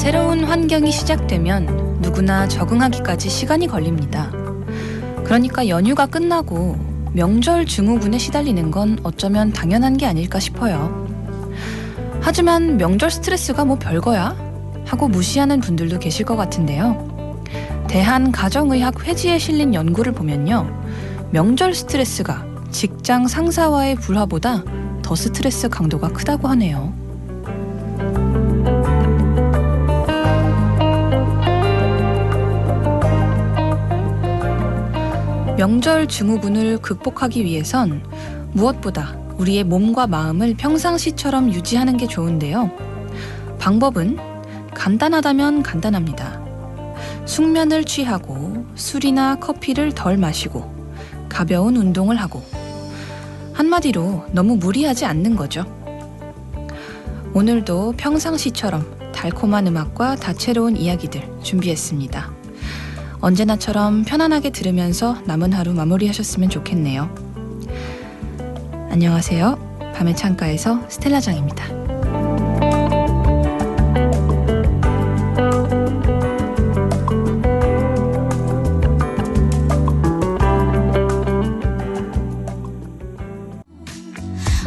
새로운 환경이 시작되면 누구나 적응하기까지 시간이 걸립니다. 그러니까 연휴가 끝나고 명절 증후군에 시달리는 건 어쩌면 당연한 게 아닐까 싶어요. 하지만 명절 스트레스가 뭐 별거야? 하고 무시하는 분들도 계실 것 같은데요. 대한가정의학 회지에 실린 연구를 보면요. 명절 스트레스가 직장 상사와의 불화보다 더 스트레스 강도가 크다고 하네요. 명절 증후군을 극복하기 위해선 무엇보다 우리의 몸과 마음을 평상시처럼 유지하는 게 좋은데요. 방법은 간단하다면 간단합니다. 숙면을 취하고 술이나 커피를 덜 마시고 가벼운 운동을 하고 한마디로 너무 무리하지 않는 거죠. 오늘도 평상시처럼 달콤한 음악과 다채로운 이야기들 준비했습니다. 언제나처럼 편안하게 들으면서 남은 하루 마무리하셨으면 좋겠네요. 안녕하세요. 밤의 창가에서 스텔라장입니다.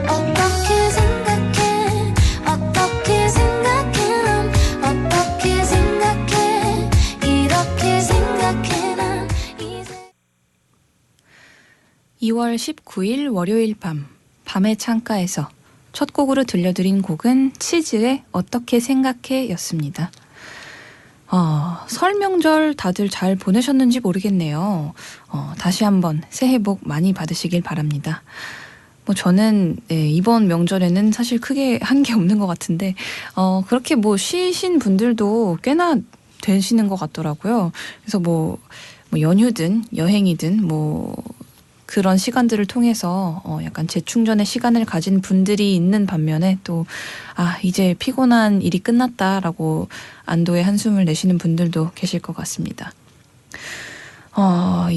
어떻게 생각해 난 어떻게 생각해 이렇게 생각해 난 이제 2월 19일 월요일 밤의 창가에서 첫 곡으로 들려드린 곡은 치즈의 어떻게 생각해 였습니다. 설 명절 다들 잘 보내셨는지 모르겠네요. 다시 한번 새해 복 많이 받으시길 바랍니다. 저는 이번 명절에는 사실 크게 한 게 없는 것 같은데 그렇게 쉬신 분들도 꽤나 되시는 것 같더라고요. 그래서 연휴든 여행이든 그런 시간들을 통해서 약간 재충전의 시간을 가진 분들이 있는 반면에 또 이제 피곤한 일이 끝났다라고 안도의 한숨을 내쉬는 분들도 계실 것 같습니다.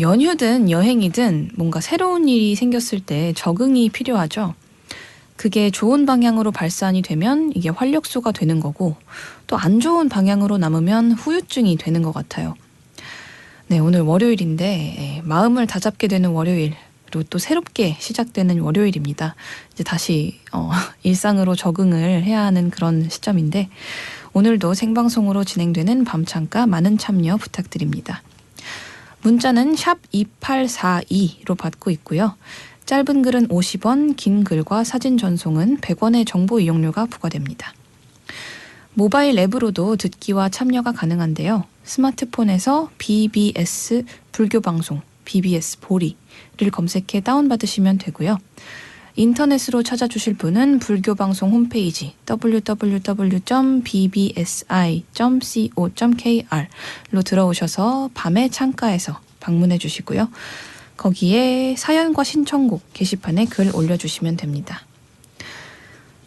연휴든 여행이든 뭔가 새로운 일이 생겼을 때 적응이 필요하죠. 그게 좋은 방향으로 발산이 되면 이게 활력소가 되는 거고 또 안 좋은 방향으로 남으면 후유증이 되는 것 같아요. 네, 오늘 월요일인데 마음을 다잡게 되는 월요일 그리고 또 새롭게 시작되는 월요일입니다. 이제 다시 일상으로 적응을 해야 하는 그런 시점인데 오늘도 생방송으로 진행되는 밤창가 많은 참여 부탁드립니다. 문자는 샵 2842로 받고 있고요. 짧은 글은 50원, 긴 글과 사진 전송은 100원의 정보 이용료가 부과됩니다. 모바일 앱으로도 듣기와 참여가 가능한데요. 스마트폰에서 BBS 불교방송, BBS 보리를 검색해 다운받으시면 되고요. 인터넷으로 찾아주실 분은 불교방송 홈페이지 www.bbsi.co.kr로 들어오셔서 밤의 창가에서 방문해 주시고요. 거기에 사연과 신청곡 게시판에 글 올려주시면 됩니다.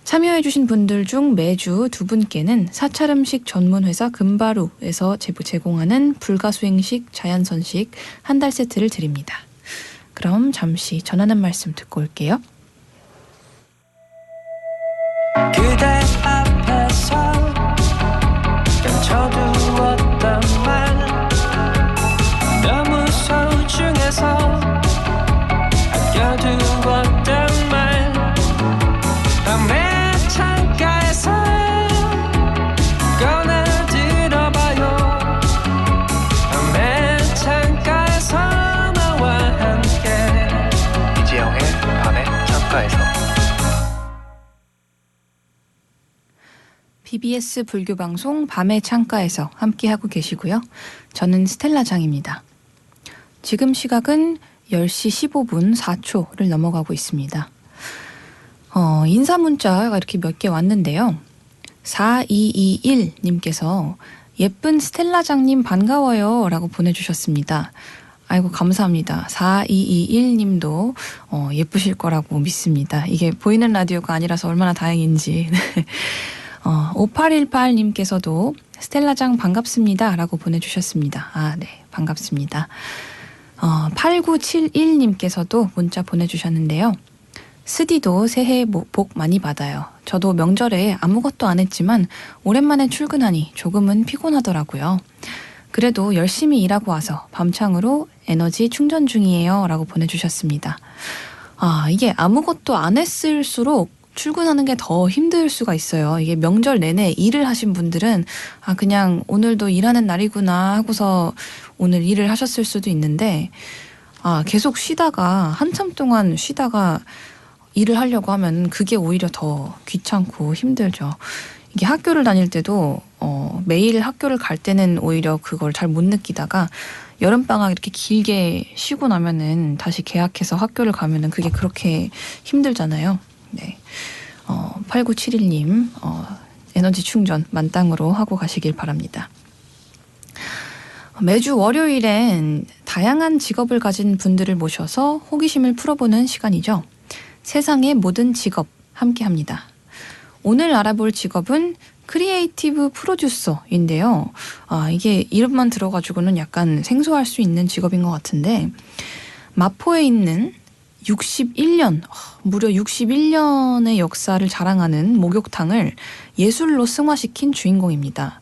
참여해주신 분들 중 매주 두 분께는 사찰음식 전문회사 금바루에서 제공하는 불가수행식 자연선식 한 달 세트를 드립니다. 그럼 잠시 전하는 말씀 듣고 올게요. 그대 앞에서 던져두었던 말 너무 소중해서 아껴두었던 말 밤의 창가에서 꺼내들어봐요. 밤의 창가에서 나와 함께 이지영의 밤의 창가에서 BBS 불교방송 밤의 창가에서 함께하고 계시고요. 저는 스텔라장입니다. 지금 시각은 10시 15분 4초를 넘어가고 있습니다. 인사 문자가 이렇게 몇 개 왔는데요. 4221님께서 예쁜 스텔라장님 반가워요 라고 보내주셨습니다. 아이고 감사합니다. 4221님도 예쁘실 거라고 믿습니다. 이게 보이는 라디오가 아니라서 얼마나 다행인지. 5818님께서도 스텔라장 반갑습니다 라고 보내주셨습니다. 네, 반갑습니다. 8971님께서도 문자 보내주셨는데요. 스디도 새해 복 많이 받아요. 저도 명절에 아무것도 안 했지만 오랜만에 출근하니 조금은 피곤하더라고요. 그래도 열심히 일하고 와서 밤창으로 에너지 충전 중이에요. 라고 보내주셨습니다. 아, 이게 아무것도 안 했을수록 출근하는 게 더 힘들 수가 있어요. 이게 명절 내내 일을 하신 분들은 아, 그냥 오늘도 일하는 날이구나 하고서 오늘 일을 하셨을 수도 있는데 아, 계속 쉬다가 한참 동안 쉬다가 일을 하려고 하면 그게 오히려 더 귀찮고 힘들죠. 이게 학교를 다닐 때도 매일 학교를 갈 때는 오히려 그걸 잘 못 느끼다가 여름방학 이렇게 길게 쉬고 나면은 다시 개학해서 학교를 가면은 그게 그렇게 힘들잖아요. 네. 8971님, 에너지 충전 만땅으로 하고 가시길 바랍니다. 매주 월요일엔 다양한 직업을 가진 분들을 모셔서 호기심을 풀어보는 시간이죠. 세상의 모든 직업 함께 합니다. 오늘 알아볼 직업은 크리에이티브 프로듀서인데요. 아, 이게 이름만 들어가지고는 약간 생소할 수 있는 직업인 것 같은데 마포에 있는 61년, 무려 61년의 역사를 자랑하는 목욕탕을 예술로 승화시킨 주인공입니다.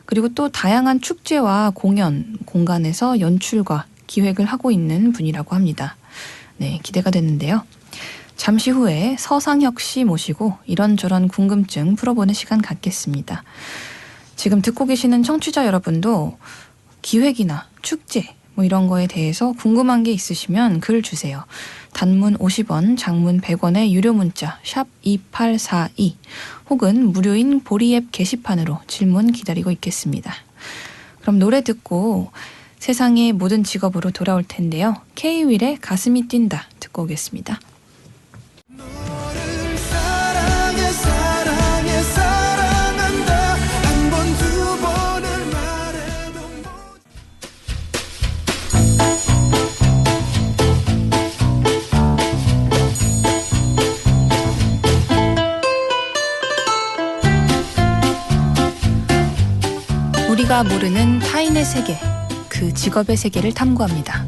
그리고 또 다양한 축제와 공연, 공간에서 연출과 기획을 하고 있는 분이라고 합니다. 네, 기대가 되는데요. 잠시 후에 서상혁 씨 모시고 이런저런 궁금증 풀어보는 시간 갖겠습니다. 지금 듣고 계시는 청취자 여러분도 기획이나 축제 뭐 이런 거에 대해서 궁금한 게 있으시면 글 주세요. 단문 50원, 장문 100원의 유료 문자 샵 2842 혹은 무료인 보리앱 게시판으로 질문 기다리고 있겠습니다. 그럼 노래 듣고 세상의 모든 직업으로 돌아올 텐데요. K-윌의 가슴이 뛴다 듣고 오겠습니다. 너를 사랑해 사랑해 사랑한다 한 번 두 번을 말해도 우리가 모르는 타인의 세계, 그 직업의 세계를 탐구합니다.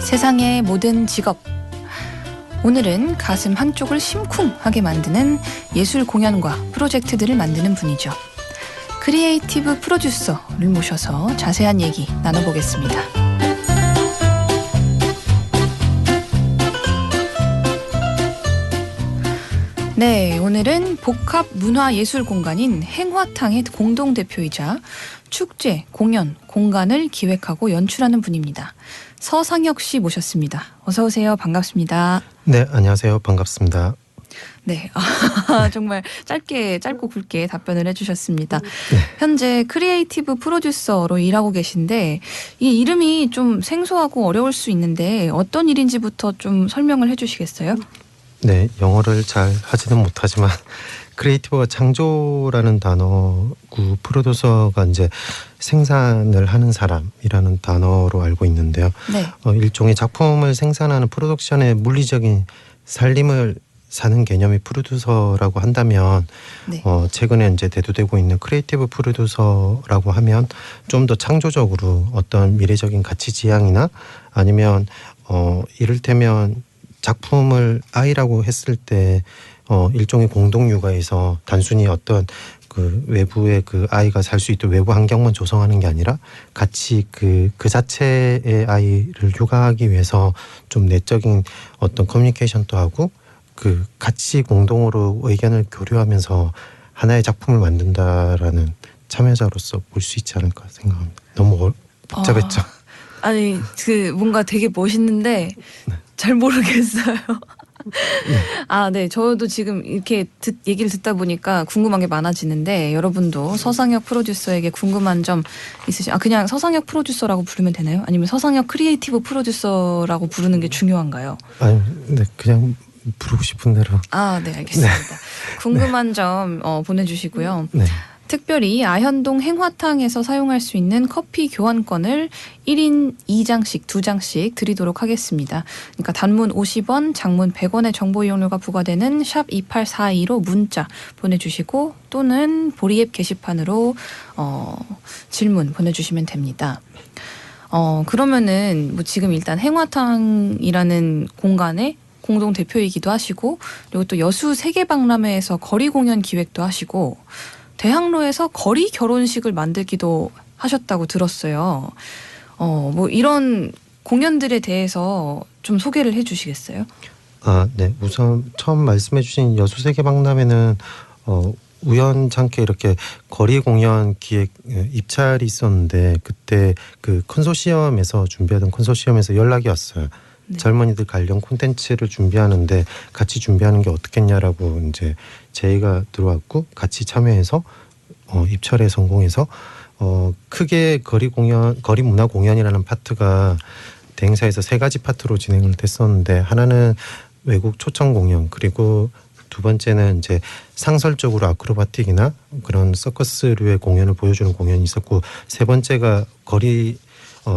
세상의 모든 직업. 오늘은 가슴 한쪽을 심쿵하게 만드는 예술 공연과 프로젝트들을 만드는 분이죠. 크리에이티브 프로듀서를 모셔서 자세한 얘기 나눠보겠습니다. 네, 오늘은 복합문화예술공간인 행화탕의 공동대표이자 축제, 공연, 공간을 기획하고 연출하는 분입니다. 서상혁 씨 모셨습니다. 어서 오세요. 반갑습니다. 네, 안녕하세요. 반갑습니다. 네, 정말 짧고 굵게 답변을 해주셨습니다. 네. 현재 크리에이티브 프로듀서로 일하고 계신데 이 이름이 좀 생소하고 어려울 수 있는데 어떤 일인지부터 좀 설명을 해주시겠어요? 네, 영어를 잘 하지는 못하지만 크리에이티브가 창조라는 단어고 프로듀서가 이제 생산을 하는 사람이라는 단어로 알고 있는데요. 네. 일종의 작품을 생산하는 프로덕션의 물리적인 살림을 사는 개념이 프로듀서라고 한다면 네. 최근에 이제 대두되고 있는 크리에이티브 프로듀서라고 하면 좀 더 창조적으로 어떤 미래적인 가치 지향이나 아니면 이를테면 작품을 아이라고 했을 때 일종의 공동 육아에서 단순히 어떤 그 외부의 그 아이가 살 수 있도록 외부 환경만 조성하는 게 아니라 같이 그 자체의 아이를 육아하기 위해서 좀 내적인 어떤 커뮤니케이션도 하고 그 같이 공동으로 의견을 교류하면서 하나의 작품을 만든다라는 참여자로서 볼 수 있지 않을까 생각합니다. 너무 복잡했죠? 아니 그 뭔가 되게 멋있는데 네. 잘 모르겠어요. 네. 아, 네. 저도 지금 이렇게 얘기를 듣다 보니까 궁금한 게 많아지는데 여러분도 서상혁 프로듀서에게 궁금한 점 있으시면 그냥 서상혁 프로듀서라고 부르면 되나요? 아니면 서상혁 크리에이티브 프로듀서라고 부르는 게 중요한가요? 아니, 네, 그냥 부르고 싶은 대로. 아, 네, 알겠습니다. 궁금한 점 보내주시고요. 네. 특별히 아현동 행화탕에서 사용할 수 있는 커피 교환권을 1인 2장씩, 2장씩 드리도록 하겠습니다. 그러니까 단문 50원, 장문 100원의 정보 이용료가 부과되는 샵 2842로 문자 보내주시고 또는 보리앱 게시판으로 질문 보내주시면 됩니다. 그러면은 뭐 지금 일단 행화탕이라는 공간에 공동 대표이기도 하시고 그리고 또 여수 세계박람회에서 거리 공연 기획도 하시고 대학로에서 거리 결혼식을 만들기도 하셨다고 들었어요. 뭐 이런 공연들에 대해서 좀 소개를 해주시겠어요? 네. 우선 처음 말씀해주신 여수세계박람회는 우연찮게 이렇게 거리 공연 기획 입찰이 있었는데 그때 그 컨소시엄에서 준비하던 컨소시엄에서 연락이 왔어요. 네. 젊은이들 관련 콘텐츠를 준비하는데 같이 준비하는 게 어떻겠냐라고 이제 제의가 들어왔고 같이 참여해서 입찰에 성공해서 크게 거리 문화 공연이라는 파트가 대행사에서 3가지 파트로 진행을 됐었는데 하나는 외국 초청 공연 그리고 두 번째는 이제 상설적으로 아크로바틱이나 그런 서커스류의 공연을 보여주는 공연이 있었고 세 번째가 거리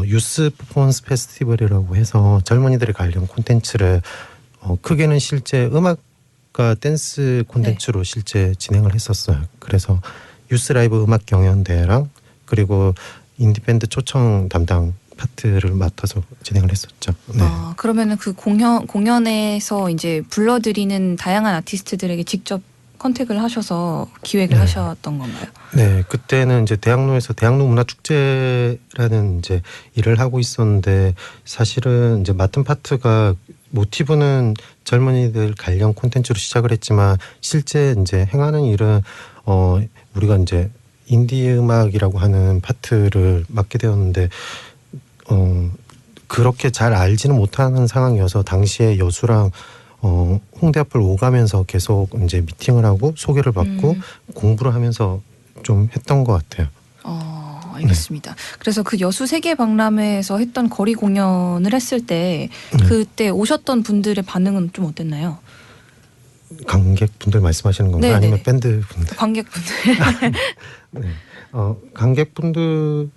유스 퍼포먼스 페스티벌이라고 해서 젊은이들의 관련 콘텐츠를 크게는 실제 음악과 댄스 콘텐츠로 실제 진행을 했었어요. 그래서 유스 라이브 음악 경연대회랑 그리고 인디밴드 초청 담당 파트를 맡아서 진행을 했었죠. 네. 그러면은 그 공연에서 이제 불러드리는 다양한 아티스트들에게 직접 컨택을 하셔서 기획을 하셨던 건가요? 네, 그때는 이제 대학로에서 대학로 문화축제라는 이제 일을 하고 있었는데 사실은 이제 맡은 파트가 모티브는 젊은이들 관련 콘텐츠로 시작을 했지만 실제 이제 행하는 일은 우리가 이제 인디 음악이라고 하는 파트를 맡게 되었는데 그렇게 잘 알지는 못하는 상황이어서 당시에 여수랑 홍대 앞을 오가면서 계속 이제 미팅을 하고 소개를 받고 공부를 하면서 좀 했던 것 같아요. 알겠습니다. 그래서 그 여수 세계박람회에서 했던 거리 공연을 했을 때 그때 오셨던 분들의 반응은 좀 어땠나요? 관객분들 말씀하시는 건가요? 네네네. 아니면 밴드 분들? 관객분들. 네. 관객분들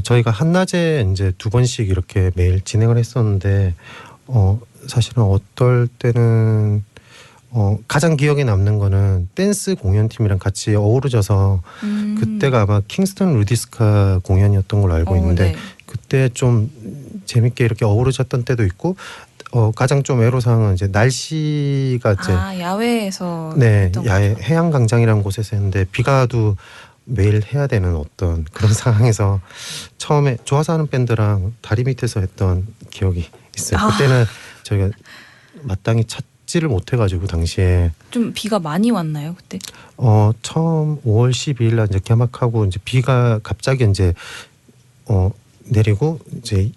저희가 한낮에 이제 2번씩 이렇게 매일 진행을 했었는데 사실은 어떨 때는 가장 기억에 남는 거는 댄스 공연팀이랑 같이 어우러져서 그때가 아마 킹스턴 루디스카 공연이었던 걸로 알고 있는데 네. 그때 좀 재밌게 이렇게 어우러졌던 때도 있고 가장 좀 애로사항은 이제 날씨가 이제 야외에서 네 했던 야외 거죠. 해양광장이라는 곳에서 했는데 비가 와도 매일 해야 되는 어떤 그런 상황에서 처음에 좋아서 하는 밴드랑 다리 밑에서 했던 기억이 있어요. 그때는 저희가 마땅히 찾지를 못해가지고 당시에 좀 비가 많이 왔나요 그때? 처음 5월 12일 날 이제 개막하고 이제 비가 갑자기 이제 내리고 이제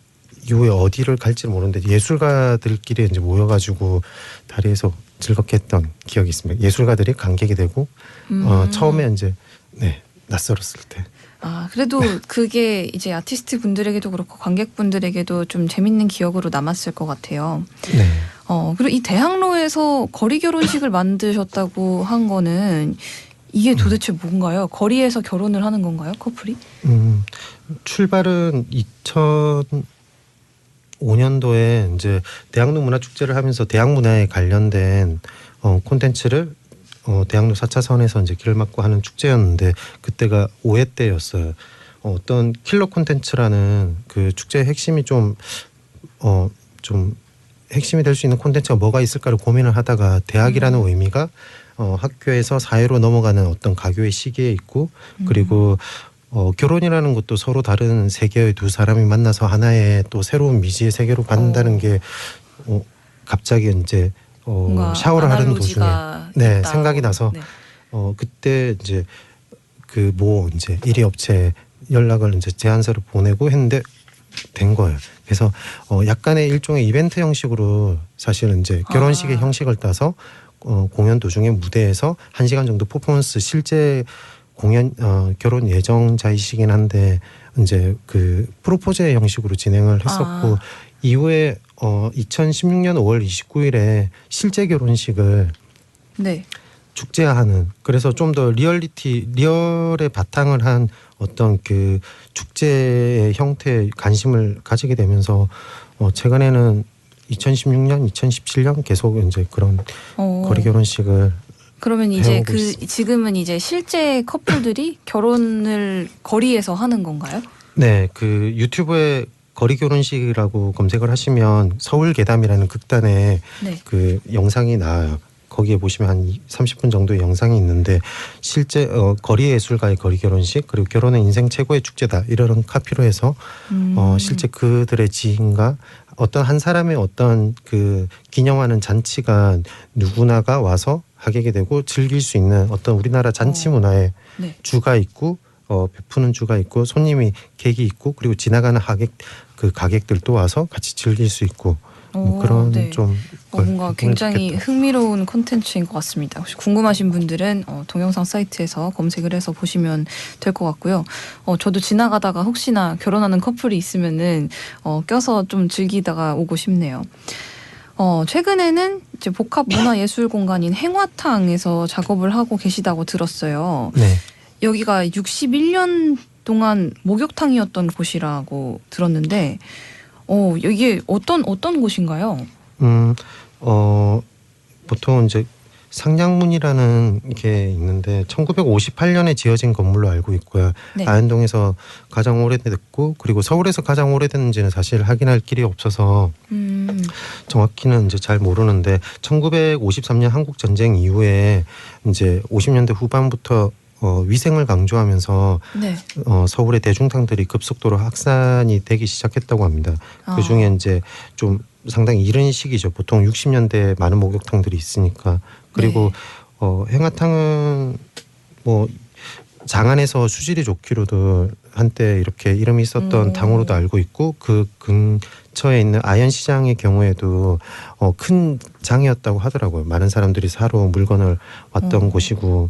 이후에 어디를 갈지를 모르는데 예술가들끼리 이제 모여가지고 다리에서 즐겁게 했던 기억이 있습니다. 예술가들이 관객이 되고 처음에 이제 낯설었을 때. 그래도 그게 이제 아티스트 분들에게도 그렇고 관객분들에게도 좀 재밌는 기억으로 남았을 것 같아요. 네. 그리고 이 대학로에서 거리 결혼식을 만드셨다고 한 거는 이게 도대체 뭔가요? 거리에서 결혼을 하는 건가요, 커플이? 출발은 2005년도에 이제 대학로 문화축제를 하면서 대학 문화에 관련된 콘텐츠를 대학로 4차선에서 이제 길을 막고 하는 축제였는데 그때가 5회 때였어요. 어떤 킬러 콘텐츠라는 그 축제의 핵심이 좀 핵심이 될 수 있는 콘텐츠가 뭐가 있을까를 고민을 하다가 대학이라는 의미가 학교에서 사회로 넘어가는 어떤 가교의 시기에 있고 그리고 결혼이라는 것도 서로 다른 세계의 두 사람이 만나서 하나의 또 새로운 미지의 세계로 간다는 게 갑자기 이제 샤워를 하는 도중에 생각이 나서 그때 이제 그 이제 1위 업체 연락을 이제 제안서를 보내고 했는데 된 거예요. 그래서 약간의 일종의 이벤트 형식으로 사실은 이제 결혼식의 형식을 따서 공연 도중에 무대에서 1시간 정도 퍼포먼스 실제 공연 결혼 예정자이시긴 한데 이제 그 프로포즈의 형식으로 진행을 했었고 이후에 2016년 5월 29일에 실제 결혼식을 축제화하는 그래서 좀 더 리얼의 바탕을 한 어떤 그 축제의 형태에 관심을 가지게 되면서 최근에는 2016년, 2017년 계속 이제 그런 거리 결혼식을 그러면 이제 있습니다. 지금은 이제 실제 커플들이 결혼을 거리에서 하는 건가요? 네, 그 유튜브에 거리 결혼식이라고 검색을 하시면 서울 괴담이라는 극단에 네. 그 영상이 나와요. 거기에 보시면 한 30분 정도의 영상이 있는데 실제 거리 예술가의 거리 결혼식 그리고 결혼은 인생 최고의 축제다 이런 카피로 해서 실제 그들의 지인과 어떤 한 사람의 어떤 그 기념하는 잔치가 누구나가 와서 하게 되고 즐길 수 있는 어떤 우리나라 잔치 문화의 네. 주가 있고 베푸는 주가 있고 손님이 객이 있고 그리고 지나가는 가객들도 와서 같이 즐길 수 있고 뭐 그런 네. 좀 뭔가 굉장히 좋겠다. 흥미로운 콘텐츠인 것 같습니다. 혹시 궁금하신 분들은 동영상 사이트에서 검색을 해서 보시면 될 것 같고요. 저도 지나가다가 혹시나 결혼하는 커플이 있으면은 껴서 좀 즐기다가 오고 싶네요. 최근에는 이제 복합 문화예술 공간인 행화탕에서 작업을 하고 계시다고 들었어요. 네. 여기가 61년 동안 목욕탕이었던 곳이라고 들었는데, 이게 어떤 곳인가요? 보통 이제 상량문이라는 게 있는데 1958년에 지어진 건물로 알고 있고요. 네. 아현동에서 가장 오래됐고 그리고 서울에서 가장 오래됐는지는 사실 확인할 길이 없어서 정확히는 이제 잘 모르는데 1953년 한국 전쟁 이후에 이제 50년대 후반부터 위생을 강조하면서 네. 서울의 대중탕들이 급속도로 확산이 되기 시작했다고 합니다. 그 중에 이제 좀 상당히 이른 시기죠. 보통 60년대에 많은 목욕탕들이 있으니까. 그리고 행화탕은 뭐 장안에서 수질이 좋기로도 한때 이렇게 이름이 있었던 당으로도 알고 있고 그 근처에 있는 아현시장의 경우에도 큰 장이었다고 하더라고요. 많은 사람들이 사러 물건을 왔던 곳이고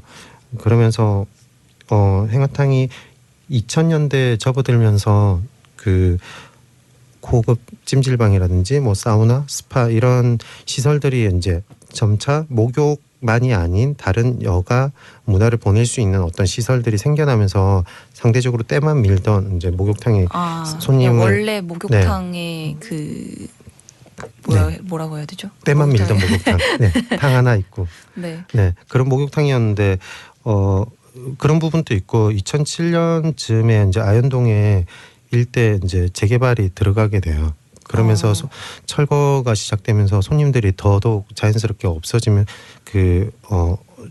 그러면서 행화탕이 2000년대에 접어들면서 그 고급 찜질방이라든지 뭐 사우나, 스파 이런 시설들이 이제 점차 목욕만이 아닌 다른 여가 문화를 보낼 수 있는 어떤 시설들이 생겨나면서 상대적으로 때만 밀던 이제 목욕탕에 손님을 원래 목욕탕의 그 뭐라고 해야 되죠? 때만 밀던 목욕탕, 네, 탕 하나 있고, 네, 그런 목욕탕이었는데 그런 부분도 있고 2007년쯤에 이제 아현동에 일대 이제 재개발이 들어가게 돼요. 그러면서 철거가 시작되면서 손님들이 더더욱 자연스럽게 없어지면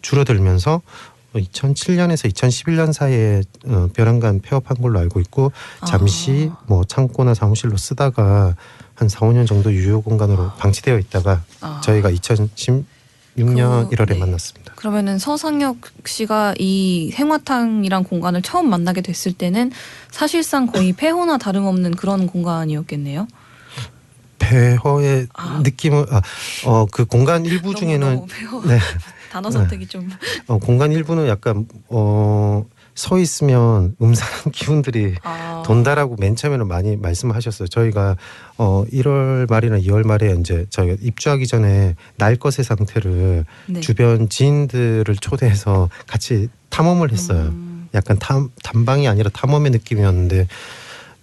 줄어들면서 2007년에서 2011년 사이에 벼랑간 폐업한 걸로 알고 있고 잠시 뭐 창고나 사무실로 쓰다가 한 4, 5년 정도 유효 공간으로 방치되어 있다가 저희가 2016년 1월에 만났습니다. 그러면은 서상혁 씨가 이 행화탕이란 공간을 처음 만나게 됐을 때는 사실상 거의 폐허나 다름없는 그런 공간이었겠네요. 폐허의 느낌은 그 공간 일부 중에는 너무 폐허. 네. 단어 선택이 좀 공간 일부는 약간 서 있으면 음산한 기운들이 돈다라고 맨 처음에는 많이 말씀하셨어요. 저희가 1월 말이나 2월 말에 이제 저희가 입주하기 전에 날 것의 상태를 주변 지인들을 초대해서 같이 탐험을 했어요. 약간 탐방이 아니라 탐험의 느낌이었는데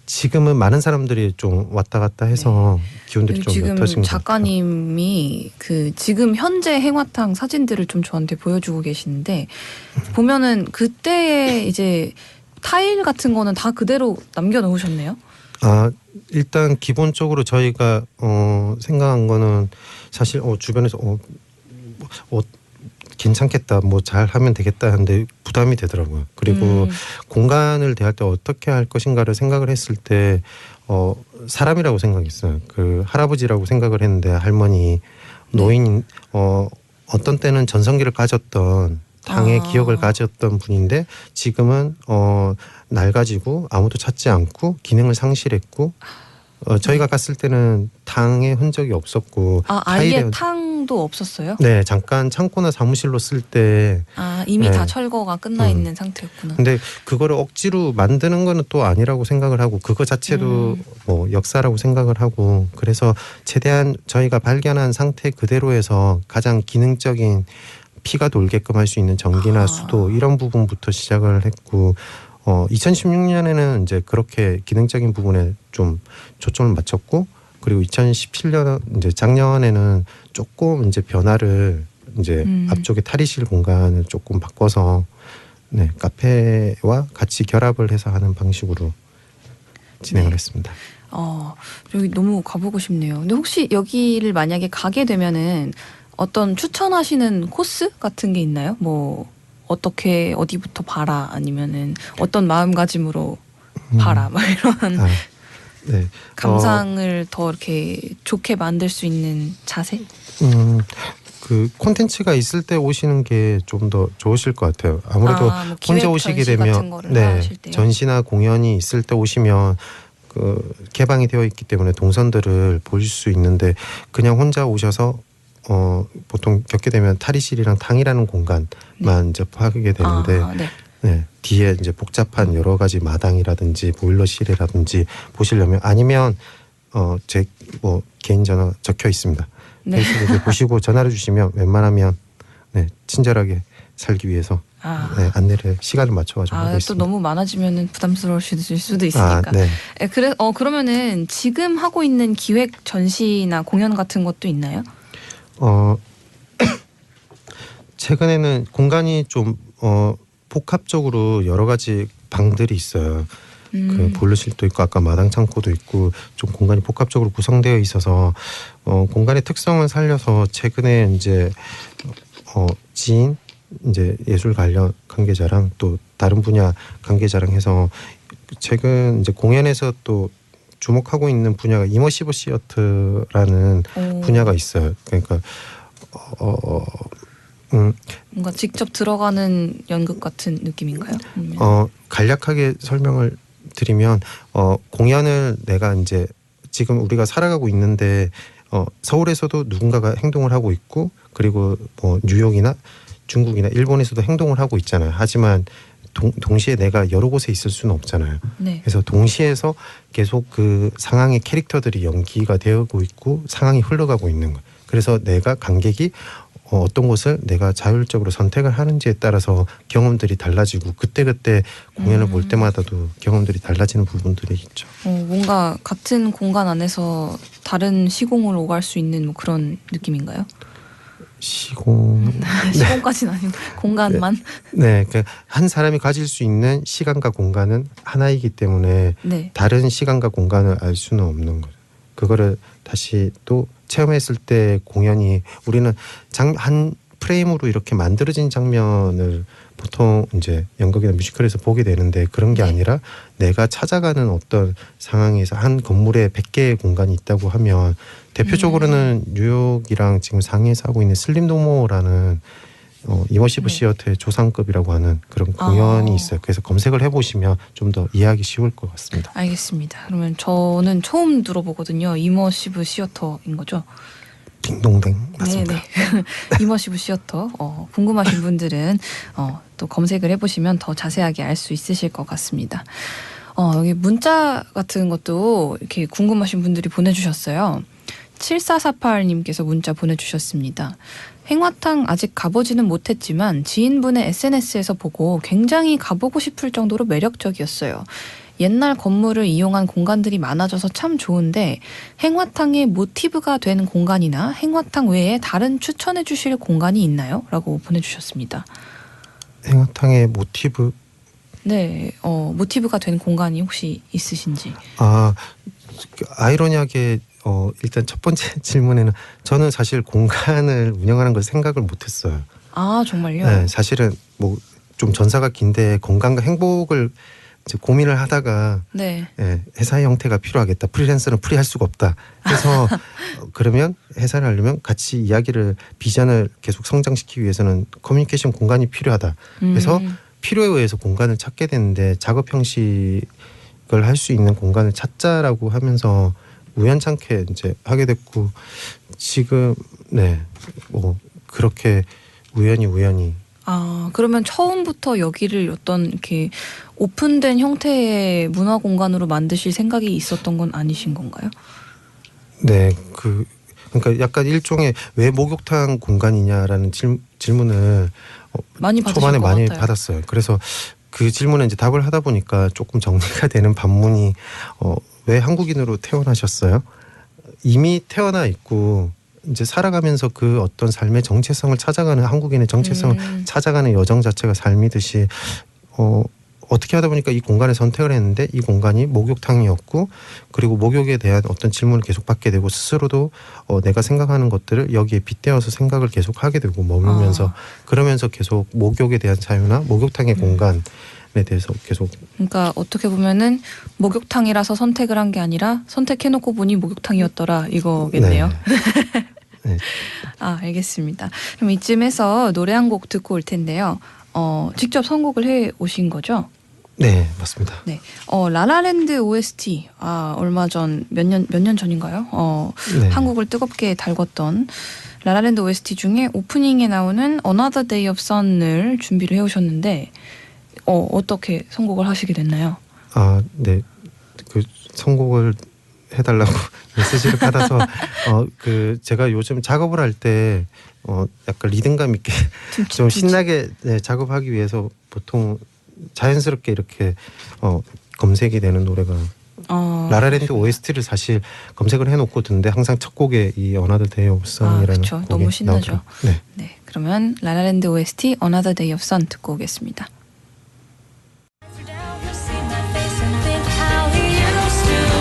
지금은 많은 사람들이 좀 왔다 갔다 해서 기운들이 좀 지금 옅어진 것 작가님이 그 지금 현재 행화탕 사진들을 좀 저한테 보여주고 계시는데 보면은 그때의 이제 타일 같은 거는 다 그대로 남겨놓으셨네요. 일단 기본적으로 저희가 생각한 거는 사실 주변에서 괜찮겠다, 뭐 잘하면 되겠다 하는데 부담이 되더라고요. 그리고 공간을 대할 때 어떻게 할 것인가를 생각을 했을 때 사람이라고 생각했어요. 그 할아버지라고 생각을 했는데 할머니, 노인, 어떤 때는 전성기를 가졌던 당의 기억을 가졌던 분인데 지금은 낡아지고 아무도 찾지 않고 기능을 상실했고 저희가 갔을 때는 탕의 흔적이 없었고 아예 탕도 없었어요? 네, 잠깐 창고나 사무실로 쓸 때 이미 다 철거가 끝나 있는 상태였구나. 근데 그거를 억지로 만드는 거는 또 아니라고 생각을 하고 그거 자체도 뭐 역사라고 생각을 하고 그래서 최대한 저희가 발견한 상태 그대로에서 가장 기능적인 피가 돌게끔 할 수 있는 전기나 수도 이런 부분부터 시작을 했고 2016년에는 이제 그렇게 기능적인 부분에 좀 초점을 맞췄고 그리고 2017년 이제 작년에는 조금 이제 변화를 이제 앞쪽에 탈의실 공간을 조금 바꿔서 카페와 같이 결합을 해서 하는 방식으로. 진행을 네. 했습니다. 여기 너무 가보고 싶네요. 근데 혹시 여기를 만약에 가게 되면은 어떤 추천하시는 코스 같은 게 있나요? 뭐 어떻게 어디부터 봐라 아니면은 어떤 마음가짐으로 봐라 막 이런 아, 네. 감상을 더 이렇게 좋게 만들 수 있는 자세? 그 콘텐츠가 있을 때 오시는 게 좀 더 좋으실 것 같아요. 아무래도 뭐 기획 혼자 오시게 전시 같은 되면 거를 하실 때요? 전시나 공연이 있을 때 오시면 그 개방이 되어 있기 때문에 동선들을 볼 수 있는데 그냥 혼자 오셔서 보통 겪게 되면 탈의실이랑 탕이라는 공간만 이제 하게 되는데 네. 네, 뒤에 이제 복잡한 여러 가지 마당이라든지 보일러실이라든지 보시려면 아니면 제 뭐 개인 전화 적혀 있습니다. 네. 페이스북에 보시고 전화를 주시면 웬만하면 네, 친절하게 살기 위해서 네, 안내를 시간을 맞춰가지고 하고 또 있습니다. 너무 많아지면은 부담스러우실 수도 있으니까. 네. 그러면은 지금 하고 있는 기획 전시나 공연 같은 것도 있나요? 최근에는 공간이 좀 복합적으로 여러 가지 방들이 있어요. 그 보일러실도 있고 아까 마당 창고도 있고 좀 공간이 복합적으로 구성되어 있어서 공간의 특성을 살려서 최근에 이제 지인 이제 예술 관련 관계자랑 또 다른 분야 관계자랑 해서 최근 이제 공연에서 또 주목하고 있는 분야가 이머시브 시어터라는 분야가 있어요. 그러니까 뭔가 직접 들어가는 연극 같은 느낌인가요? 간략하게 설명을 드리면 공연을 내가 이제 지금 우리가 살아가고 있는데 서울에서도 누군가가 행동을 하고 있고 그리고 뭐 뉴욕이나 중국이나 일본에서도 행동을 하고 있잖아요. 하지만 동시에 내가 여러 곳에 있을 수는 없잖아요. 네. 그래서 동시에서 계속 그 상황의 캐릭터들이 연기가 되고 있고 상황이 흘러가고 있는 거예요. 그래서 내가 관객이 어떤 곳을 내가 자율적으로 선택을 하는지에 따라서 경험들이 달라지고 그때그때 공연을 볼 때마다도 경험들이 달라지는 부분들이 있죠. 뭔가 같은 공간 안에서 다른 시공을 오갈 수 있는 뭐 그런 느낌인가요? 시공까지는 아니고 공간만. 네, 그러니까 한 사람이 가질 수 있는 시간과 공간은 하나이기 때문에 네. 다른 시간과 공간을 알 수는 없는 거죠. 그거를 다시 또 체험했을 때 공연이 우리는 한 프레임으로 이렇게 만들어진 장면을 보통 이제 연극이나 뮤지컬에서 보게 되는데 그런 게 아니라 내가 찾아가는 어떤 상황에서 한 건물에 100개의 공간이 있다고 하면 대표적으로는 뉴욕이랑 지금 상해에서 하고 있는 슬림도모라는 이머시브 시어터의 조상급이라고 하는 그런 공연이 있어요. 그래서 검색을 해보시면 좀 더 이해하기 쉬울 것 같습니다. 알겠습니다. 그러면 저는 처음 들어보거든요. 이머시브 시어터인 거죠? 딩동댕 맞습니다. 네네. 이머시브 시어터 궁금하신 분들은 또 검색을 해보시면 더 자세하게 알 수 있으실 것 같습니다. 여기 문자 같은 것도 이렇게 궁금하신 분들이 보내주셨어요. 7448님께서 문자 보내주셨습니다. 행화탕 아직 가보지는 못했지만 지인분의 SNS에서 보고 굉장히 가보고 싶을 정도로 매력적이었어요. 옛날 건물을 이용한 공간들이 많아져서 참 좋은데 행화탕의 모티브가 되는 공간이나 행화탕 외에 다른 추천해 주실 공간이 있나요? 라고 보내주셨습니다. 행화탕의 모티브? 네, 모티브가 된 공간이 혹시 있으신지. 아이러니하게 일단 첫 번째 질문에는 저는 사실 공간을 운영하는 걸 생각을 못했어요. 아, 정말요? 네, 사실은 뭐 좀 전사가 긴데 건강과 행복을 이제 고민을 하다가 네. 회사의 형태가 필요하겠다. 프리랜서는 프리할 수가 없다. 그래서 그러면 회사를 하려면 같이 이야기를 비전을 계속 성장시키기 위해서는 커뮤니케이션 공간이 필요하다. 그래서 필요에 의해서 공간을 찾게 되는데 작업 형식을 할 수 있는 공간을 찾자라고 하면서 우연찮게 이제 하게 됐고 지금 뭐 그렇게 우연히 그러면 처음부터 여기를 어떤 이렇게 오픈된 형태의 문화 공간으로 만드실 생각이 있었던 건 아니신 건가요? 네, 그러니까 약간 일종의 왜 목욕탕 공간이냐라는 질문을 많이 받으실 초반에 것 많이 같아요. 받았어요. 그래서 그 질문에 이제 답을 하다 보니까 조금 정리가 되는 반문이 왜 한국인으로 태어나셨어요? 이미 태어나 있고 이제 살아가면서 그 어떤 삶의 정체성을 찾아가는 한국인의 정체성을 찾아가는 여정 자체가 삶이듯이 어떻게 하다 보니까 이 공간을 선택을 했는데 이 공간이 목욕탕이었고 그리고 목욕에 대한 어떤 질문을 계속 받게 되고 스스로도 내가 생각하는 것들을 여기에 빗대어서 생각을 계속 하게 되고 머물면서 그러면서 계속 목욕에 대한 자유나 목욕탕의 공간에 대해서 계속 그러니까 어떻게 보면은 목욕탕이라서 선택을 한 게 아니라 선택해놓고 보니 목욕탕이었더라 이거겠네요. 네. 아, 알겠습니다. 그럼 이쯤에서 노래 한 곡 듣고 올 텐데요. 직접 선곡을 해 오신 거죠? 네, 맞습니다. 네. 라라랜드 OST. 얼마 전 몇 년 전인가요? 네. 한국을 뜨겁게 달궜던 라라랜드 OST 중에 오프닝에 나오는 Another Day of Sun을 준비를 해 오셨는데 어떻게 선곡을 하시게 됐나요? 네. 그 선곡을 해달라고 메시지를 받아서 제가 요즘 작업을 할 때 약간 리듬감 있게 좀 신나게 작업하기 위해서 보통 자연스럽게 이렇게 검색이 되는 노래가 라라랜드 OST를 사실 검색을 해놓고 듣는데 항상 첫 곡에 이 Another Day of Sun이라는 그쵸. 곡이 너무 신나죠. 나오더라고요. 네. 네, 그러면 라라랜드 OST Another Day of Sun 듣고 오겠습니다. You see my face and think how he used to.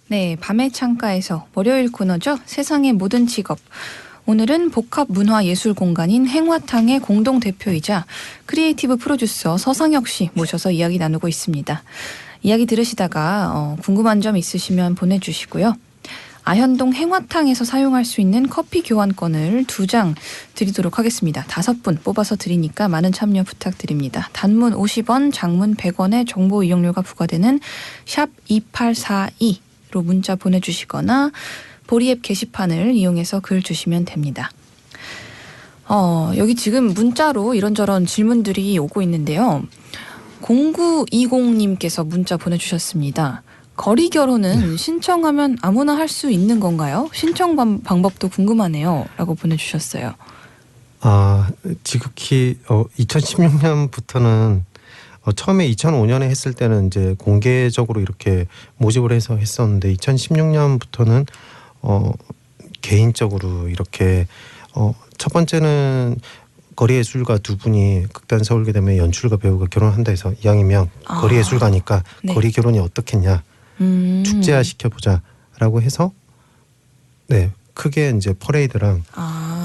네, 밤의 창가에서 월요일 코너죠. 세상의 모든 직업. 오늘은 복합 문화 예술 공간인 행화탕의 공동 대표이자 크리에이티브 프로듀서 서상혁 씨 모셔서 이야기 나누고 있습니다. 이야기 들으시다가 궁금한 점 있으시면 보내주시고요. 아현동 행화탕에서 사용할 수 있는 커피 교환권을 2장 드리도록 하겠습니다. 5분 뽑아서 드리니까 많은 참여 부탁드립니다. 단문 50원, 장문 100원의 정보 이용료가 부과되는 샵 2842로 문자 보내주시거나 보리앱 게시판을 이용해서 글 주시면 됩니다. 여기 지금 문자로 이런저런 질문들이 오고 있는데요. 0920님께서 문자 보내주셨습니다. 거리 결혼은 신청하면 아무나 할 수 있는 건가요? 신청 방법도 궁금하네요. 라고 보내주셨어요. 지극히 2016년부터는 처음에 2005년에 했을 때는 이제 공개적으로 이렇게 모집을 해서 했었는데 2016년부터는 개인적으로 이렇게 첫 번째는 거리예술가 2분이 극단 서울괴담의 연출가 배우가 결혼한다 해서 이왕이면 거리예술가니까 네. 거리 결혼이 어떻겠냐 축제화 시켜보자라고 해서 네 크게 이제 퍼레이드랑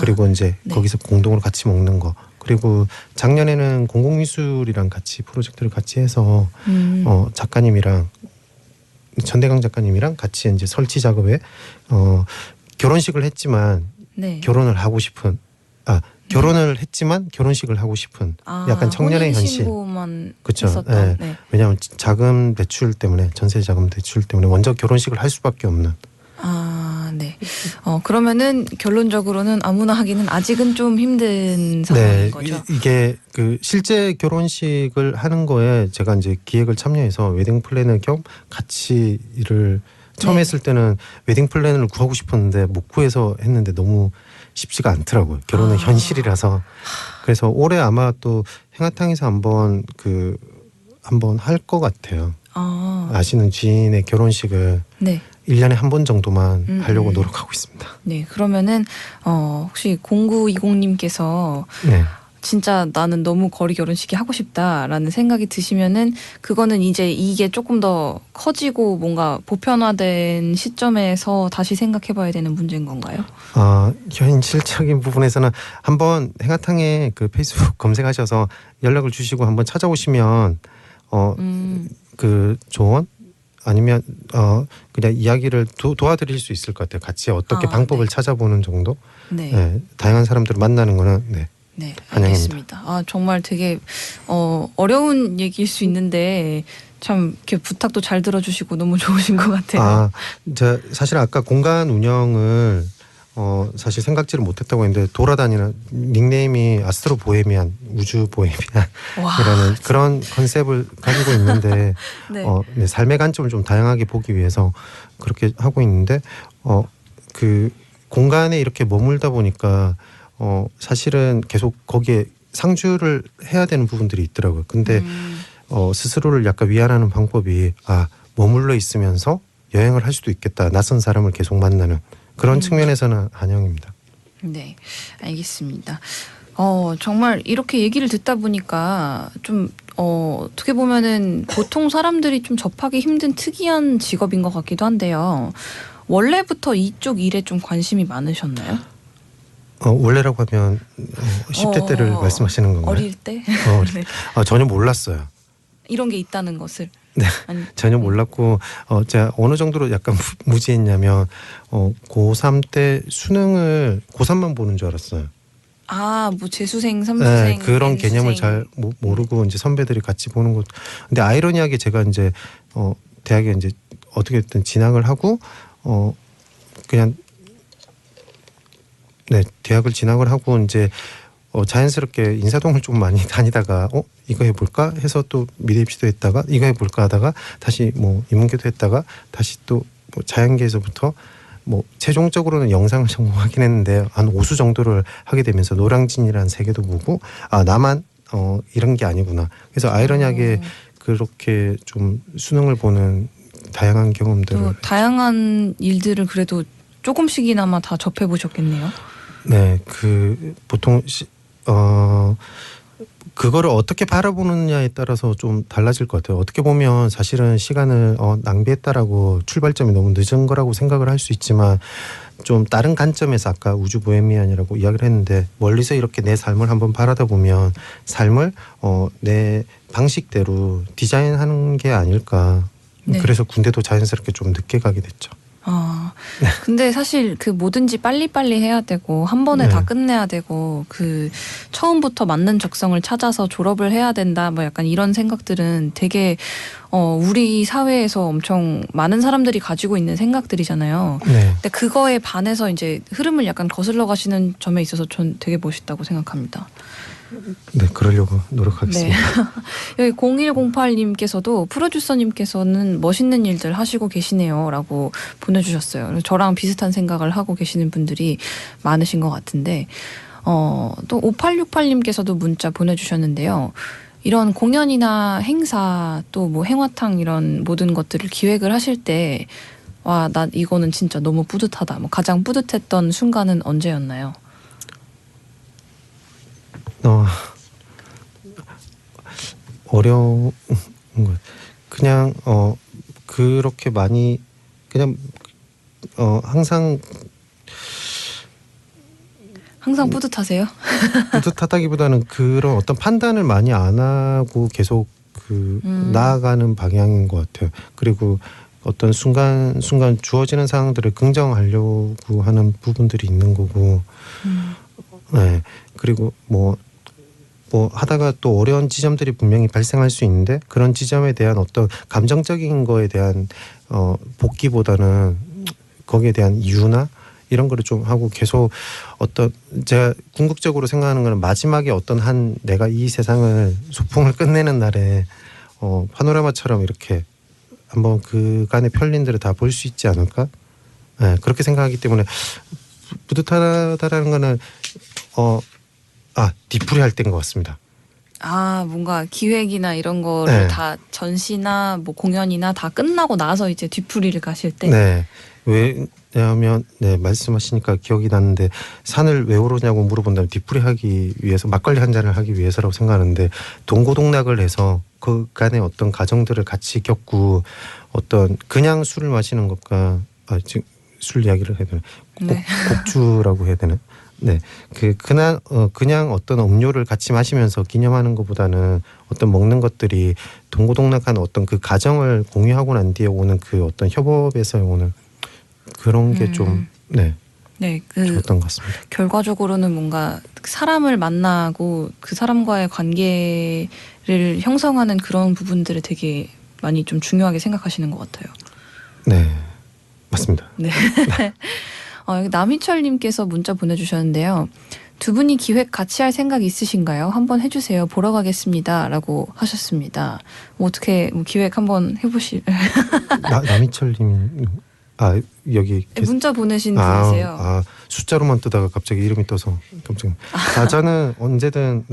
그리고 이제 네. 거기서 공동으로 같이 먹는 거 그리고 작년에는 공공미술이랑 같이 프로젝트를 같이 해서 작가님이랑 전대강 작가님이랑 같이 이제 설치 작업에 결혼식을 했지만 네. 결혼을 하고 싶은 결혼을 했지만 결혼식을 하고 싶은 약간 청년의 현실. 혼인신고만 그쵸. 했었던. 네. 네. 왜냐하면 자금 대출 때문에 전세 자금 대출 때문에 먼저 결혼식을 할 수밖에 없는. 네. 그러면은 결론적으로는 아무나 하기는 아직은 좀 힘든 상황인 거죠. 이게 그 실제 결혼식을 하는 거에 제가 이제 기획을 참여해서 웨딩 플래너 겸 같이 일을 처음 네. 했을 때는 웨딩 플래너를 구하고 싶었는데 못 구해서 했는데 너무 쉽지가 않더라고요. 결혼은 현실이라서. 그래서 올해 아마 또 행화탕에서 한번 할 것 같아요. 아시는 지인의 결혼식을 네. 1년에 한 번 정도만 하려고 노력하고 있습니다. 네. 그러면은 혹시 0920님께서 네. 진짜 나는 너무 거리 결혼식이 하고 싶다라는 생각이 드시면은 그거는 이제 이게 조금 더 커지고 뭔가 보편화된 시점에서 다시 생각해봐야 되는 문제인 건가요? 현실적인 부분에서는 한번 행화탕에 그 페이스북 검색하셔서 연락을 주시고 한번 찾아오시면 그 조언 아니면 그냥 이야기를 도와드릴 수 있을 것 같아요. 같이 어떻게 방법을 네. 찾아보는 정도. 네. 네, 다양한 사람들을 만나는 거는 네. 네, 환영입니다. 알겠습니다. 정말 되게 어려운 얘기일 수 있는데 참 이렇게 부탁도 잘 들어주시고 너무 좋으신 것 같아요. 사실 아까 공간 운영을 사실 생각지를 못했다고 했는데 돌아다니는 닉네임이 아스트로 보헤미안, 우주 보헤미안이라는 그런 컨셉을 가지고 있는데 네. 네, 삶의 관점을 좀 다양하게 보기 위해서 그렇게 하고 있는데 그 공간에 이렇게 머물다 보니까 사실은 계속 거기에 상주를 해야 되는 부분들이 있더라고요. 근데 스스로를 약간 위안하는 방법이 머물러 있으면서 여행을 할 수도 있겠다. 낯선 사람을 계속 만나는 그런 측면에서는 환영입니다. 네, 알겠습니다. 정말 이렇게 얘기를 듣다 보니까 좀 어떻게 보면은 보통 사람들이 좀 접하기 힘든 특이한 직업인 것 같기도 한데요. 원래부터 이쪽 일에 좀 관심이 많으셨나요? 원래라고 하면 10대 때를 말씀하시는 건가요? 어릴 때? 네. 전혀 몰랐어요. 이런 게 있다는 것을. 네, 아니, 전혀 몰랐고 제가 어느 정도로 약간 무지했냐면 고3 때 수능을 고3만 보는 줄 알았어요. 뭐 재수생, 삼수생, 네, 그런 N수생. 개념을 잘 모르고 이제 선배들이 같이 보는 것. 근데 아이러니하게 제가 이제 대학에 이제 어떻게든 진학을 하고 그냥 네 대학을 진학을 하고 이제 자연스럽게 인사동을 좀 많이 다니다가 이거 해볼까 해서 또 미대 입시도 했다가 이거 해볼까 하다가 다시 뭐 인문계도 했다가 다시 또 뭐 자연계에서부터 뭐 최종적으로는 영상을 전공하긴 했는데 한 5수 정도를 하게 되면서 노량진이라는 세계도 보고 나만 이런 게 아니구나. 그래서 아이러니하게 그렇게 좀 수능을 보는 다양한 경험들을 또 다양한 일들을 그래도 조금씩이나마 다 접해 보셨겠네요. 네, 보통 그거를 어떻게 바라보느냐에 따라서 좀 달라질 것 같아요. 어떻게 보면 사실은 시간을 낭비했다라고 출발점이 너무 늦은 거라고 생각을 할 수 있지만 좀 다른 관점에서 아까 우주 보헤미안이라고 이야기를 했는데 멀리서 이렇게 내 삶을 한번 바라다 보면 삶을 내 방식대로 디자인하는 게 아닐까. 네. 그래서 군대도 자연스럽게 좀 늦게 가게 됐죠. 근데 사실 그 뭐든지 빨리빨리 해야 되고 한 번에 네. 다 끝내야 되고 그 처음부터 맞는 적성을 찾아서 졸업을 해야 된다 뭐 약간 이런 생각들은 되게 우리 사회에서 엄청 많은 사람들이 가지고 있는 생각들이잖아요. 네. 근데 그거에 반해서 이제 흐름을 약간 거슬러 가시는 점에 있어서 전 되게 멋있다고 생각합니다. 네, 그러려고 노력하겠습니다. 네. 여기 0108님께서도 프로듀서님께서는 멋있는 일들 하시고 계시네요 라고 보내주셨어요. 저랑 비슷한 생각을 하고 계시는 분들이 많으신 것 같은데 또 5868님께서도 문자 보내주셨는데요. 이런 공연이나 행사 또 뭐 행화탕 이런 모든 것들을 기획을 하실 때 와, 나 이거는 진짜 너무 뿌듯하다. 뭐 가장 뿌듯했던 순간은 언제였나요? 어려운 것. 그냥 그렇게 많이 그냥 항상 뿌듯하세요? 뿌듯하다기보다는 그런 어떤 판단을 많이 안 하고 계속 나아가는 방향인 것 같아요. 그리고 어떤 순간 주어지는 상황들을 긍정하려고 하는 부분들이 있는 거고, 네. 그리고 뭐 하다가 또 어려운 지점들이 분명히 발생할 수 있는데 그런 지점에 대한 어떤 감정적인 거에 대한 복귀보다는 거기에 대한 이유나 이런 거를 좀 하고 계속 어떤 제가 궁극적으로 생각하는 거는 마지막에 어떤 한 내가 이 세상을 소풍을 끝내는 날에 파노라마처럼 이렇게 한번 그간의 편린들을 다 볼 수 있지 않을까? 네, 그렇게 생각하기 때문에 뿌듯하다라는 거는 뒤풀이 할 때인 것 같습니다. 뭔가 기획이나 이런 거를 네. 다 전시나 뭐 공연이나 다 끝나고 나서 이제 뒤풀이를 가실 때. 네. 왜냐하면 말씀하시니까 기억이 나는데 산을 왜 오르냐고 물어본다면 뒤풀이 하기 위해서 막걸리 한 잔을 하기 위해서라고 생각하는데 동고동락을 해서 그간의 어떤 과정들을 같이 겪고 어떤 그냥 술을 마시는 것과 지금 술 이야기를 해야 되나? 네. 곡주라고 해야 되나? 네, 그냥 어떤 음료를 같이 마시면서 기념하는 것보다는 어떤 먹는 것들이 동고동락한 어떤 그 과정을 공유하고 난 뒤에 오는 그 어떤 협업에서 오는 그런 게 좀 네, 좋았던 것 같습니다. 결과적으로는 뭔가 사람을 만나고 그 사람과의 관계를 형성하는 그런 부분들을 되게 많이 좀 중요하게 생각하시는 것 같아요. 네, 맞습니다. 네. 여기 남희철님께서 문자 보내주셨는데요. 두 분이 기획 같이 할 생각 있으신가요? 한번 해주세요. 보러 가겠습니다.라고 하셨습니다. 어떻게 기획 한번 해보실? 남희철님, 여기 문자 보내신 분이세요. 숫자로만 뜨다가 갑자기 이름이 떠서 깜짝. 저는 언제든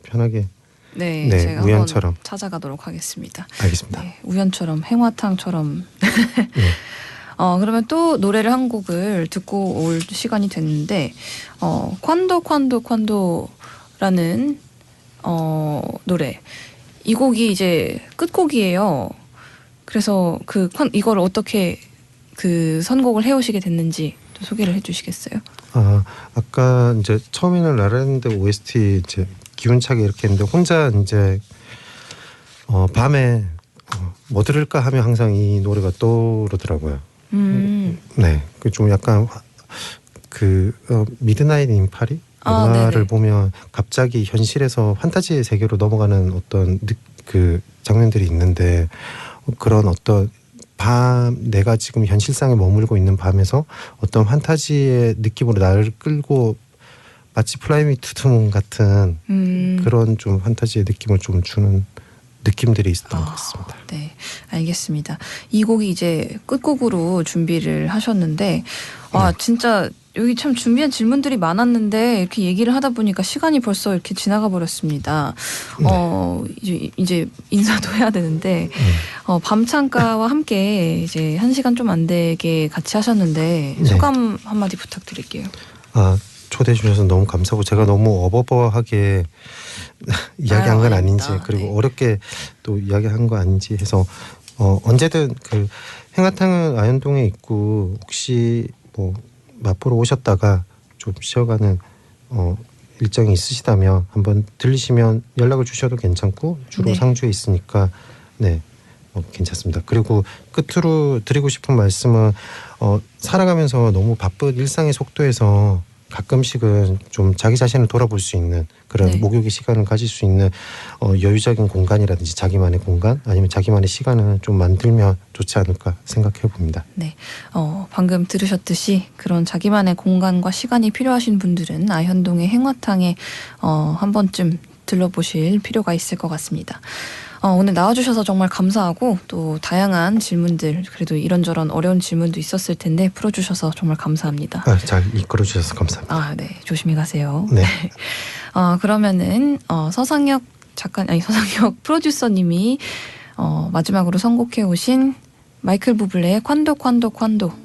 편하게. 네, 네, 제가 우연처럼. 한번 찾아가도록 하겠습니다. 알겠습니다. 네, 우연처럼 행화탕처럼. 네. 그러면 또 노래를 한 곡을 듣고 올 시간이 됐는데 콴도라는 노래. 이 곡이 이제 끝곡이에요. 그래서 이걸 어떻게 선곡을 해오시게 됐는지 또 소개를 해주시겠어요? 아까 이제 처음에는 라라랜드 OST 이제 기운차게 이렇게 했는데 혼자 이제 밤에 뭐 들을까 하면 항상 이 노래가 떠오르더라고요. 네, 그 좀 약간 미드나잇 인 파리 영화를 네네. 보면 갑자기 현실에서 판타지의 세계로 넘어가는 어떤 그 장면들이 있는데 그런 어떤 내가 지금 현실상에 머물고 있는 밤에서 어떤 판타지의 느낌으로 나를 끌고 마치 플라이미 투 더 문 같은 그런 좀 판타지의 느낌을 좀 주는 느낌들이 있었던 것 같습니다. 네, 알겠습니다. 이 곡이 이제 끝곡으로 준비를 하셨는데 진짜 여기 참 준비한 질문들이 많았는데 이렇게 얘기를 하다 보니까 시간이 벌써 이렇게 지나가 버렸습니다. 이제 인사도 해야 되는데 밤창가와 함께 이제 1시간 좀 안 되게 같이 하셨는데 소감 한마디 부탁드릴게요. 초대해 주셔서 너무 감사하고 제가 너무 어버버하게 이야기한 건 아닌지 아닙니다. 그리고 네. 어렵게 또 이야기한 거 아닌지 해서 언제든 그 행화탕은 아현동에 있고 혹시 뭐 맛보러 오셨다가 좀 쉬어가는 일정이 있으시다면 한번 들리시면 연락을 주셔도 괜찮고 주로 네. 상주에 있으니까 괜찮습니다. 그리고 끝으로 드리고 싶은 말씀은 살아가면서 너무 바쁜 일상의 속도에서 가끔씩은 좀 자기 자신을 돌아볼 수 있는 그런 네. 목욕의 시간을 가질 수 있는 여유적인 공간이라든지 자기만의 공간 아니면 자기만의 시간을 좀 만들면 좋지 않을까 생각해 봅니다. 네, 방금 들으셨듯이 그런 자기만의 공간과 시간이 필요하신 분들은 아현동의 행화탕에 한 번쯤 들러보실 필요가 있을 것 같습니다. 오늘 나와주셔서 정말 감사하고 또 다양한 질문들 그래도 이런저런 어려운 질문도 있었을 텐데 풀어주셔서 정말 감사합니다. 잘 이끌어 주셔서 감사합니다. 네, 조심히 가세요. 네. 그러면은 서상혁 프로듀서님이 마지막으로 선곡해 오신 마이클 부블레의 콴도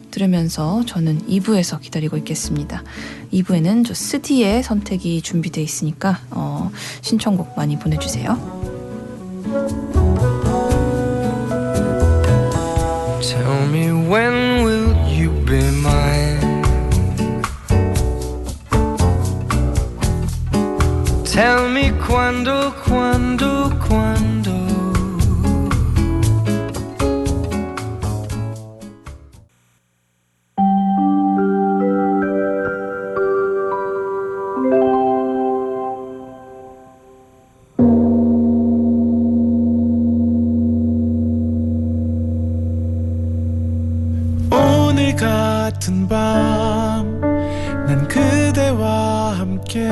들으면서 저는 2부에서 기다리고 있겠습니다. 2부에는 저 스티의 선택이 준비되어 있으니까 신청곡 많이 보내주세요. Tell me when will you be mine? Tell me quando 오늘 같은 밤 난 그대와 함께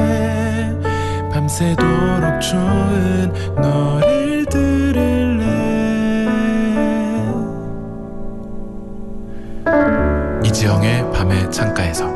밤새도록 좋은 노래를 들을래. 이지영의 밤의 창가에서.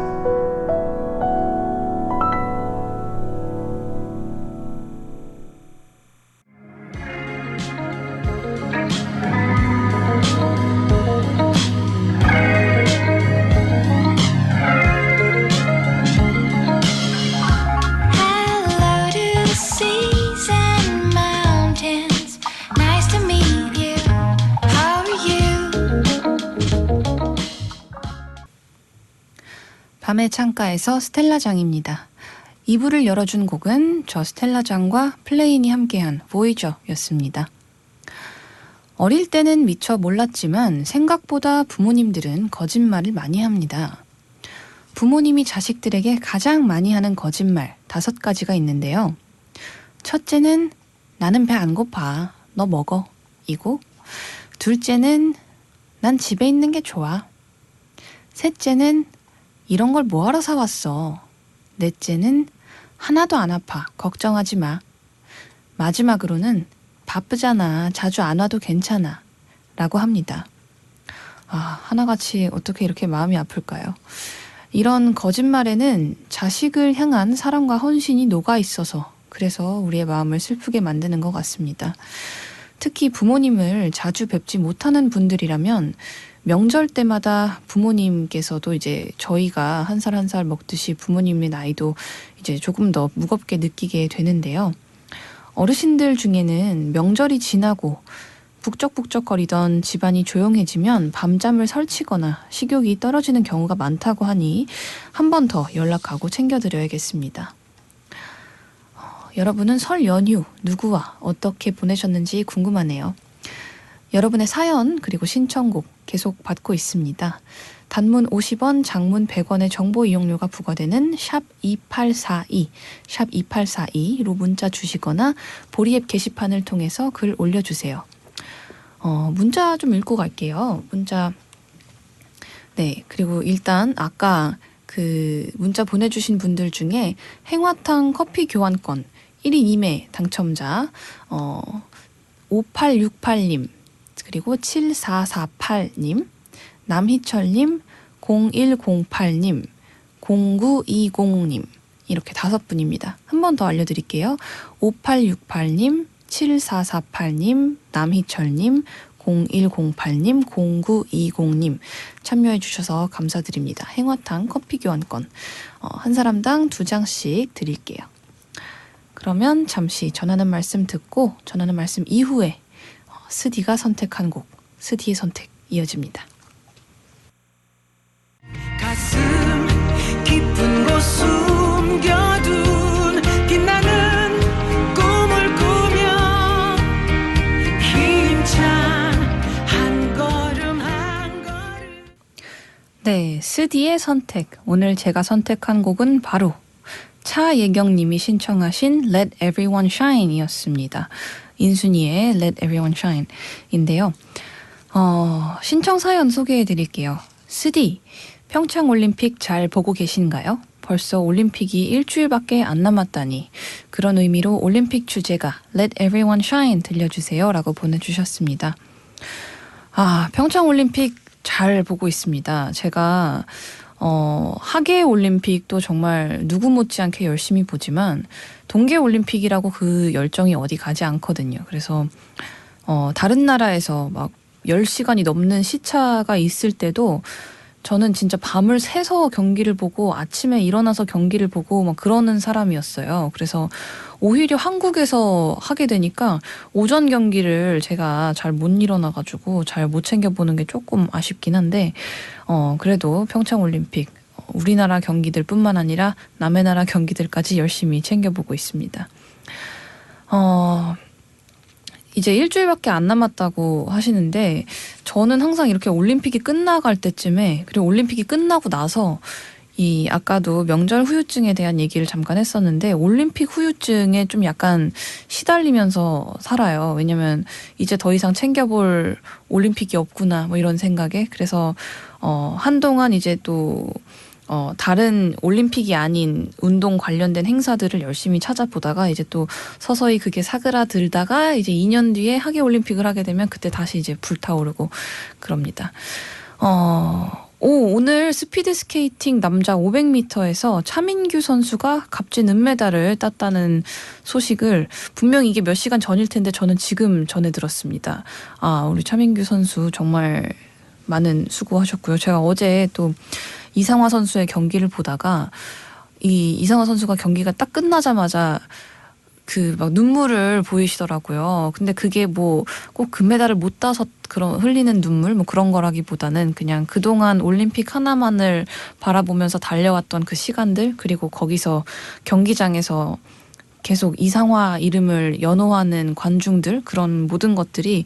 Hello to the seas and mountains. Nice to meet you. How are you? 밤의 창가에서 스텔라장입니다. 2부를 열어준 곡은 저 스텔라장과 플레인이 함께한 보이저였습니다. 어릴 때는 미처 몰랐지만 생각보다 부모님들은 거짓말을 많이 합니다. 부모님이 자식들에게 가장 많이 하는 거짓말 5가지가 있는데요. 첫째는 나는 배 안 고파. 너 먹어. 이고 둘째는 난 집에 있는 게 좋아. 셋째는 이런 걸 뭐하러 사왔어. 넷째는 하나도 안 아파. 걱정하지 마. 마지막으로는 바쁘잖아. 자주 안 와도 괜찮아. 라고 합니다. 하나같이 어떻게 이렇게 마음이 아플까요? 이런 거짓말에는 자식을 향한 사랑과 헌신이 녹아 있어서 그래서 우리의 마음을 슬프게 만드는 것 같습니다. 특히 부모님을 자주 뵙지 못하는 분들이라면 명절 때마다 부모님께서도 이제 저희가 한 살 한 살 먹듯이 부모님의 나이도 이제 조금 더 무겁게 느끼게 되는데요. 어르신들 중에는 명절이 지나고 북적북적거리던 집안이 조용해지면 밤잠을 설치거나 식욕이 떨어지는 경우가 많다고 하니 한 번 더 연락하고 챙겨드려야겠습니다. 여러분은 설 연휴 누구와 어떻게 보내셨는지 궁금하네요. 여러분의 사연 그리고 신청곡 계속 받고 있습니다. 단문 50원, 장문 100원의 정보 이용료가 부과되는 샵 2842, 샵 2842로 문자 주시거나 보리앱 게시판을 통해서 글 올려주세요. 문자 좀 읽고 갈게요. 문자. 네, 그리고 일단 아까 그 문자 보내주신 분들 중에 행화탕 커피 교환권 1인 2매 당첨자 5868님 그리고 7448님 남희철님 0108님 0920님 이렇게 5분입니다. 한 번 더 알려드릴게요. 5868님 7448님 남희철님 0108님 0920님 참여해 주셔서 감사드립니다. 행화탕 커피 교환권 한 사람당 2장씩 드릴게요. 그러면 잠시 전하는 말씀 듣고 전하는 말씀 이후에 스디가 선택한 곡 스디의 선택 이어집니다. 가슴 깊은 곳 숨겨둔 빛나는 꿈을 꾸며 힘찬 한 걸음 한 걸음. 네, 스디의 선택. 오늘 제가 선택한 곡은 바로 차예경님이 신청하신 Let Everyone Shine 이었습니다. 인순이의 Let Everyone Shine 인데요. 신청 사연 소개해 드릴게요. 스디, 평창올림픽 잘 보고 계신가요? 벌써 올림픽이 일주일밖에 안 남았다니. 그런 의미로 올림픽 주제가 Let Everyone Shine 들려주세요 라고 보내주셨습니다. 평창올림픽 잘 보고 있습니다. 제가 하계올림픽도 정말 누구 못지않게 열심히 보지만 동계올림픽이라고 그 열정이 어디 가지 않거든요. 그래서 다른 나라에서 막 10시간이 넘는 시차가 있을 때도 저는 진짜 밤을 새서 경기를 보고 아침에 일어나서 경기를 보고 막 그러는 사람이었어요. 그래서 오히려 한국에서 하게 되니까 오전 경기를 제가 잘 못 일어나가지고 잘 못 챙겨보는 게 조금 아쉽긴 한데 그래도 평창올림픽 우리나라 경기들 뿐만 아니라 남의 나라 경기들까지 열심히 챙겨보고 있습니다. 이제 일주일밖에 안 남았다고 하시는데 저는 항상 이렇게 올림픽이 끝나갈 때쯤에 그리고 올림픽이 끝나고 나서 아까도 명절 후유증에 대한 얘기를 잠깐 했었는데 올림픽 후유증에 좀 약간 시달리면서 살아요. 왜냐면 이제 더 이상 챙겨볼 올림픽이 없구나 뭐 이런 생각에 그래서 한동안 이제 또 다른 올림픽이 아닌 운동 관련된 행사들을 열심히 찾아보다가 이제 또 서서히 그게 사그라들다가 이제 2년 뒤에 하계올림픽을 하게 되면 그때 다시 이제 불타오르고 그럽니다. 오늘 스피드 스케이팅 남자 500m에서 차민규 선수가 값진 은메달을 땄다는 소식을 분명히 이게 몇 시간 전일 텐데 저는 지금 전해 들었습니다. 우리 차민규 선수 정말 많은 수고하셨고요. 제가 어제 또 이상화 선수의 경기를 보다가 이상화 선수가 경기가 딱 끝나자마자 그 막 눈물을 보이시더라고요. 근데 그게 뭐 꼭 금메달을 못 따서 그런 흘리는 눈물 뭐 그런 거라기보다는 그냥 그동안 올림픽 하나만을 바라보면서 달려왔던 그 시간들 그리고 거기서 경기장에서 계속 이상화 이름을 연호하는 관중들 그런 모든 것들이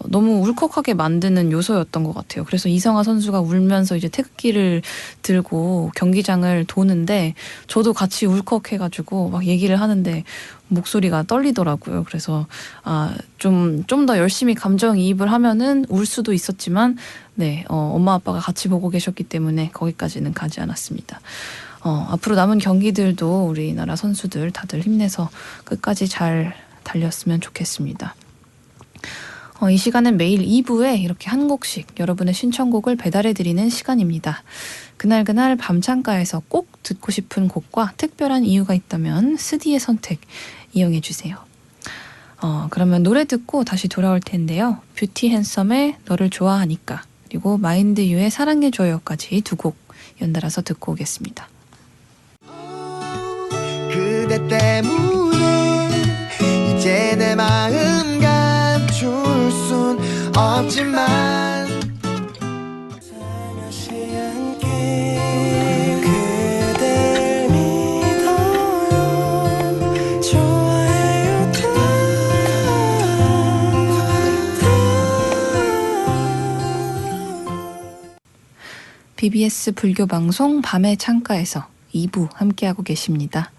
너무 울컥하게 만드는 요소였던 것 같아요. 그래서 이상화 선수가 울면서 이제 태극기를 들고 경기장을 도는데 저도 같이 울컥해가지고 막 얘기를 하는데 목소리가 떨리더라고요. 그래서 좀 더 열심히 감정이입을 하면은 울 수도 있었지만 네 엄마 아빠가 같이 보고 계셨기 때문에 거기까지는 가지 않았습니다. 앞으로 남은 경기들도 우리나라 선수들 다들 힘내서 끝까지 잘 달렸으면 좋겠습니다. 이 시간은 매일 2부에 이렇게 한 곡씩 여러분의 신청곡을 배달해드리는 시간입니다. 그날그날 밤창가에서 꼭 듣고 싶은 곡과 특별한 이유가 있다면 스디의 선택 이용해 주세요. 그러면 노래 듣고 다시 돌아올 텐데요. 뷰티 핸섬의 너를 좋아하니까, 그리고 마인드 유의 사랑해줘요까지 두 곡 연달아서 듣고 오겠습니다. 그대 때문에 이제 내 마음 감출 순 없지만 살며시 함께 그댈 믿어요. 좋아해요. BBS 불교 방송 밤의 창가에서 2부 함께하고 계십니다.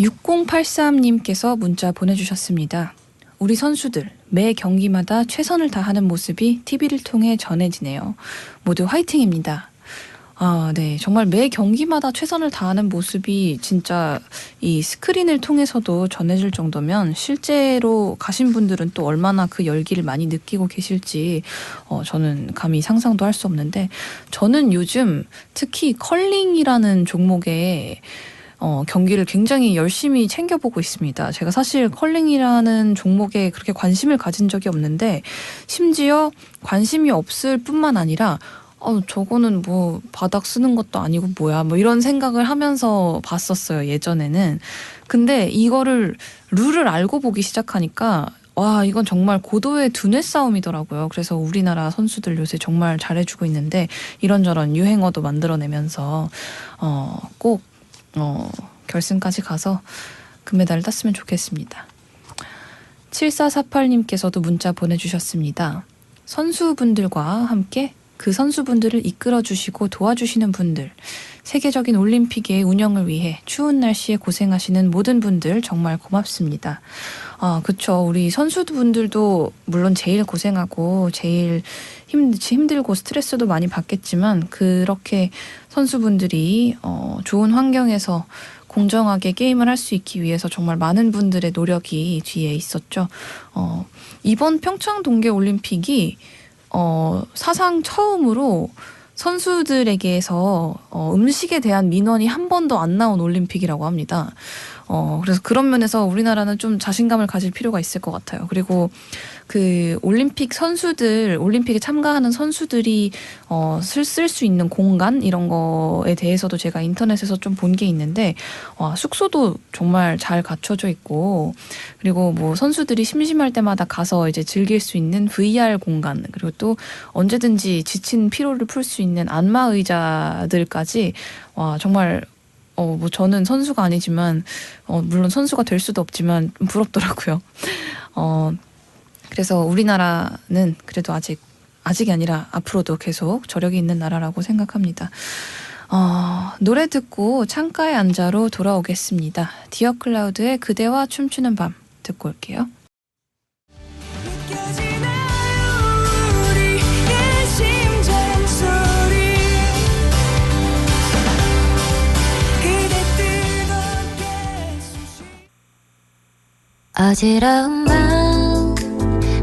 6083님께서 문자 보내주셨습니다. 우리 선수들 매 경기마다 최선을 다하는 모습이 TV를 통해 전해지네요. 모두 화이팅입니다. 네. 정말 매 경기마다 최선을 다하는 모습이 진짜 이 스크린을 통해서도 전해질 정도면 실제로 가신 분들은 또 얼마나 그 열기를 많이 느끼고 계실지 저는 감히 상상도 할 수 없는데, 저는 요즘 특히 컬링이라는 종목에 경기를 굉장히 열심히 챙겨보고 있습니다. 제가 사실 컬링이라는 종목에 그렇게 관심을 가진 적이 없는데, 심지어 관심이 없을 뿐만 아니라 저거는 뭐 바닥 쓰는 것도 아니고 뭐야 뭐 이런 생각을 하면서 봤었어요, 예전에는. 근데 이거를 룰을 알고 보기 시작하니까 와, 이건 정말 고도의 두뇌 싸움이더라고요. 그래서 우리나라 선수들 요새 정말 잘해주고 있는데, 이런저런 유행어도 만들어내면서 꼭 결승까지 가서 금메달을 땄으면 좋겠습니다. 7448님께서도 문자 보내주셨습니다. 선수분들과 함께 그 선수분들을 이끌어주시고 도와주시는 분들, 세계적인 올림픽의 운영을 위해 추운 날씨에 고생하시는 모든 분들 정말 고맙습니다. 그쵸. 우리 선수분들도 물론 제일 고생하고 제일 힘들고 스트레스도 많이 받겠지만, 그렇게 선수분들이 좋은 환경에서 공정하게 게임을 할 수 있기 위해서 정말 많은 분들의 노력이 뒤에 있었죠. 이번 평창 동계올림픽이 사상 처음으로 선수들에게서 음식에 대한 민원이 한 번도 안 나온 올림픽이라고 합니다. 그래서 그런 면에서 우리나라는 좀 자신감을 가질 필요가 있을 것 같아요. 그리고 그 올림픽에 참가하는 선수들이 쓸 수 있는 공간 이런 거에 대해서도 제가 인터넷에서 좀 본 게 있는데, 숙소도 정말 잘 갖춰져 있고, 그리고 뭐 선수들이 심심할 때마다 가서 이제 즐길 수 있는 VR 공간, 그리고 또 언제든지 지친 피로를 풀 수 있는 안마 의자들까지, 정말 뭐 저는 선수가 아니지만 물론 선수가 될 수도 없지만 부럽더라고요. 그래서 우리나라는 그래도 아직이 아니라 앞으로도 계속 저력이 있는 나라라고 생각합니다. 노래 듣고 창가에 앉아로 돌아오겠습니다. 디어 클라우드의 그대와 춤추는 밤 듣고 올게요. 어지러운 마음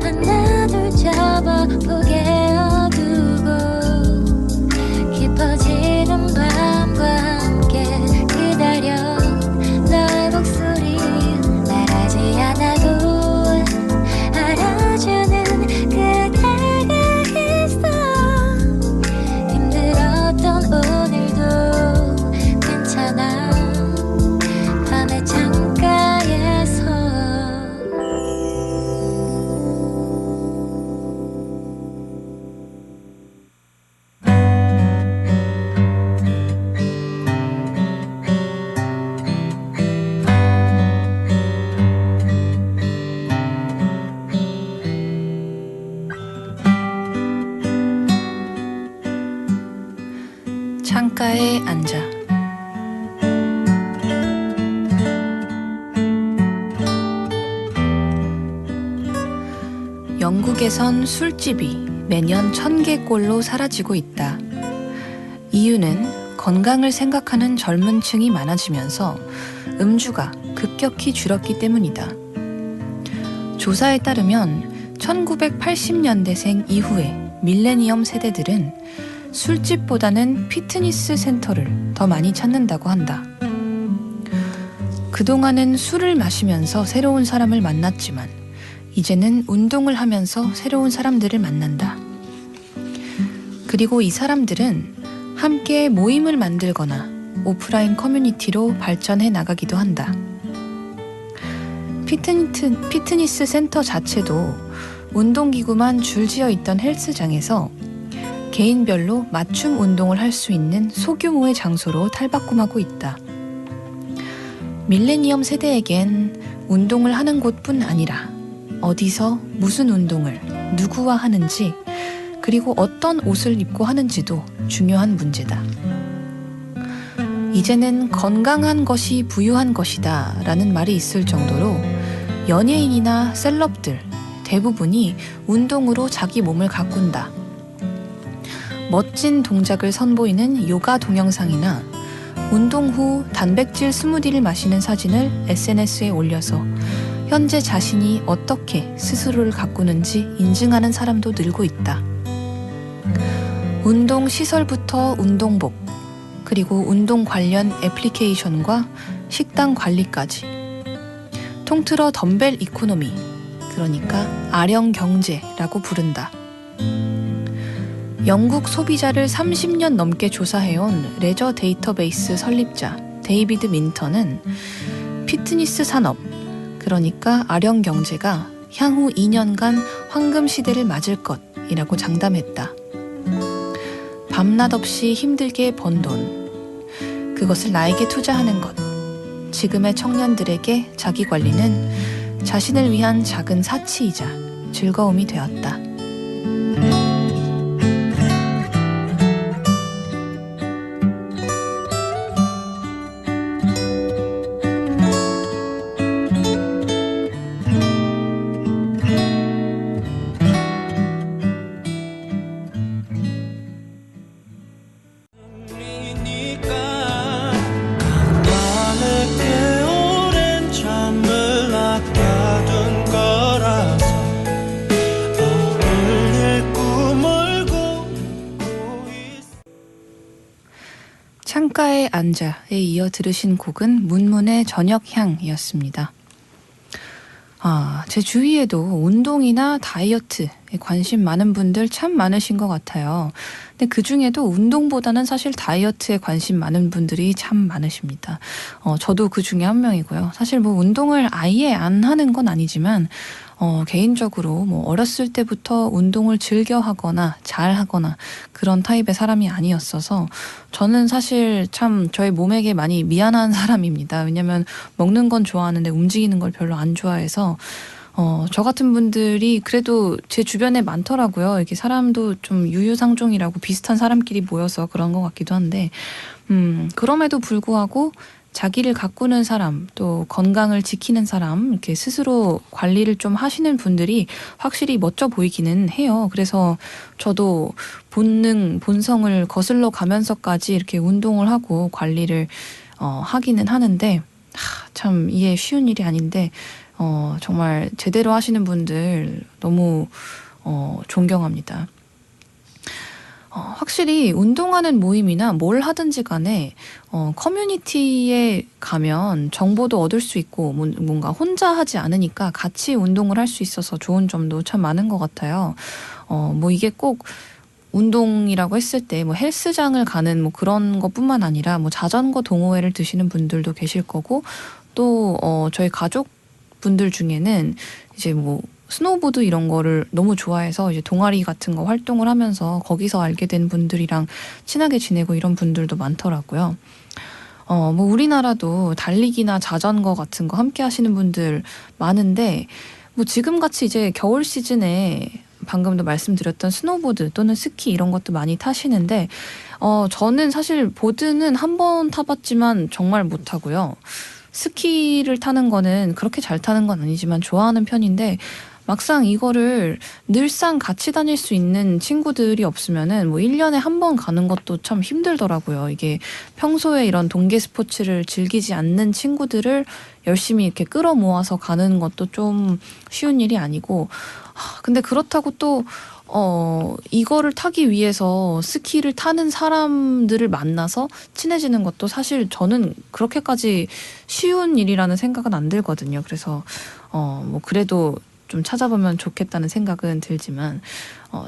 하나둘 접어보게 어두고, 깊어지는 밤과 함께 기다려 너의 목소리. 말하지 않아도 알아주는 그대가 있어. 힘들었던 오늘도 괜찮아. 밤의 창가에서 창가에 앉아. 영국에선 술집이 매년 1000개꼴로 사라지고 있다. 이유는 건강을 생각하는 젊은 층이 많아지면서 음주가 급격히 줄었기 때문이다. 조사에 따르면 1980년대생 이후의 밀레니엄 세대들은 술집보다는 피트니스 센터를 더 많이 찾는다고 한다. 그동안은 술을 마시면서 새로운 사람을 만났지만 이제는 운동을 하면서 새로운 사람들을 만난다. 그리고 이 사람들은 함께 모임을 만들거나 오프라인 커뮤니티로 발전해 나가기도 한다. 피트니스 센터 자체도 운동기구만 줄지어 있던 헬스장에서 개인별로 맞춤 운동을 할 수 있는 소규모의 장소로 탈바꿈하고 있다. 밀레니엄 세대에겐 운동을 하는 곳뿐 아니라 어디서 무슨 운동을 누구와 하는지 그리고 어떤 옷을 입고 하는지도 중요한 문제다. 이제는 건강한 것이 부유한 것이다 라는 말이 있을 정도로 연예인이나 셀럽들 대부분이 운동으로 자기 몸을 가꾼다. 멋진 동작을 선보이는 요가 동영상이나 운동 후 단백질 스무디를 마시는 사진을 SNS에 올려서 현재 자신이 어떻게 스스로를 가꾸는지 인증하는 사람도 늘고 있다. 운동 시설부터 운동복, 그리고 운동 관련 애플리케이션과 식단 관리까지. 통틀어 덤벨 이코노미, 그러니까 아령 경제라고 부른다. 영국 소비자를 30년 넘게 조사해온 레저 데이터베이스 설립자 데이비드 민턴은 피트니스 산업, 그러니까 아령 경제가 향후 2년간 황금 시대를 맞을 것이라고 장담했다. 밤낮 없이 힘들게 번 돈, 그것을 나에게 투자하는 것. 지금의 청년들에게 자기 관리는 자신을 위한 작은 사치이자 즐거움이 되었다. 창가에 앉아에 이어 들으신 곡은 문문의 저녁향이었습니다. 제 주위에도 운동이나 다이어트에 관심 많은 분들 참 많으신 것 같아요. 근데 그 중에도 운동보다는 사실 다이어트에 관심 많은 분들이 참 많으십니다. 저도 그 중에 한 명이고요. 사실 뭐 운동을 아예 안 하는 건 아니지만 개인적으로 뭐 어렸을 때부터 운동을 즐겨 하거나 잘 하거나 그런 타입의 사람이 아니었어서 저는 사실 참 저의 몸에게 많이 미안한 사람입니다. 왜냐면 먹는 건 좋아하는데 움직이는 걸 별로 안 좋아해서 저 같은 분들이 그래도 제 주변에 많더라고요. 이렇게 사람도 좀 유유상종이라고 비슷한 사람끼리 모여서 그런 것 같기도 한데 그럼에도 불구하고 자기를 가꾸는 사람, 또 건강을 지키는 사람, 이렇게 스스로 관리를 좀 하시는 분들이 확실히 멋져 보이기는 해요. 그래서 저도 본성을 거슬러 가면서까지 이렇게 운동을 하고 관리를 하기는 하는데 참 이게 쉬운 일이 아닌데 정말 제대로 하시는 분들 너무 존경합니다. 확실히 운동하는 모임이나 뭘 하든지 간에 커뮤니티에 가면 정보도 얻을 수 있고 뭔가 혼자 하지 않으니까 같이 운동을 할 수 있어서 좋은 점도 참 많은 것 같아요. 뭐 이게 꼭 운동이라고 했을 때 뭐 헬스장을 가는 뭐 그런 것뿐만 아니라 뭐 자전거 동호회를 드시는 분들도 계실 거고 또 저희 가족분들 중에는 이제 뭐 스노우보드 이런 거를 너무 좋아해서 이제 동아리 같은 거 활동을 하면서 거기서 알게 된 분들이랑 친하게 지내고 이런 분들도 많더라고요. 뭐 우리나라도 달리기나 자전거 같은 거 함께 하시는 분들 많은데 뭐 지금같이 이제 겨울 시즌에 방금도 말씀드렸던 스노우보드 또는 스키 이런 것도 많이 타시는데 저는 사실 보드는 한 번 타봤지만 정말 못하고요. 스키를 타는 거는 그렇게 잘 타는 건 아니지만 좋아하는 편인데 막상 이거를 늘상 같이 다닐 수 있는 친구들이 없으면은 뭐 1년에 한 번 가는 것도 참 힘들더라고요. 이게 평소에 이런 동계 스포츠를 즐기지 않는 친구들을 열심히 이렇게 끌어모아서 가는 것도 좀 쉬운 일이 아니고 근데 그렇다고 또 이거를 타기 위해서 스키를 타는 사람들을 만나서 친해지는 것도 사실 저는 그렇게까지 쉬운 일이라는 생각은 안 들거든요. 그래서 뭐 그래도 좀 찾아보면 좋겠다는 생각은 들지만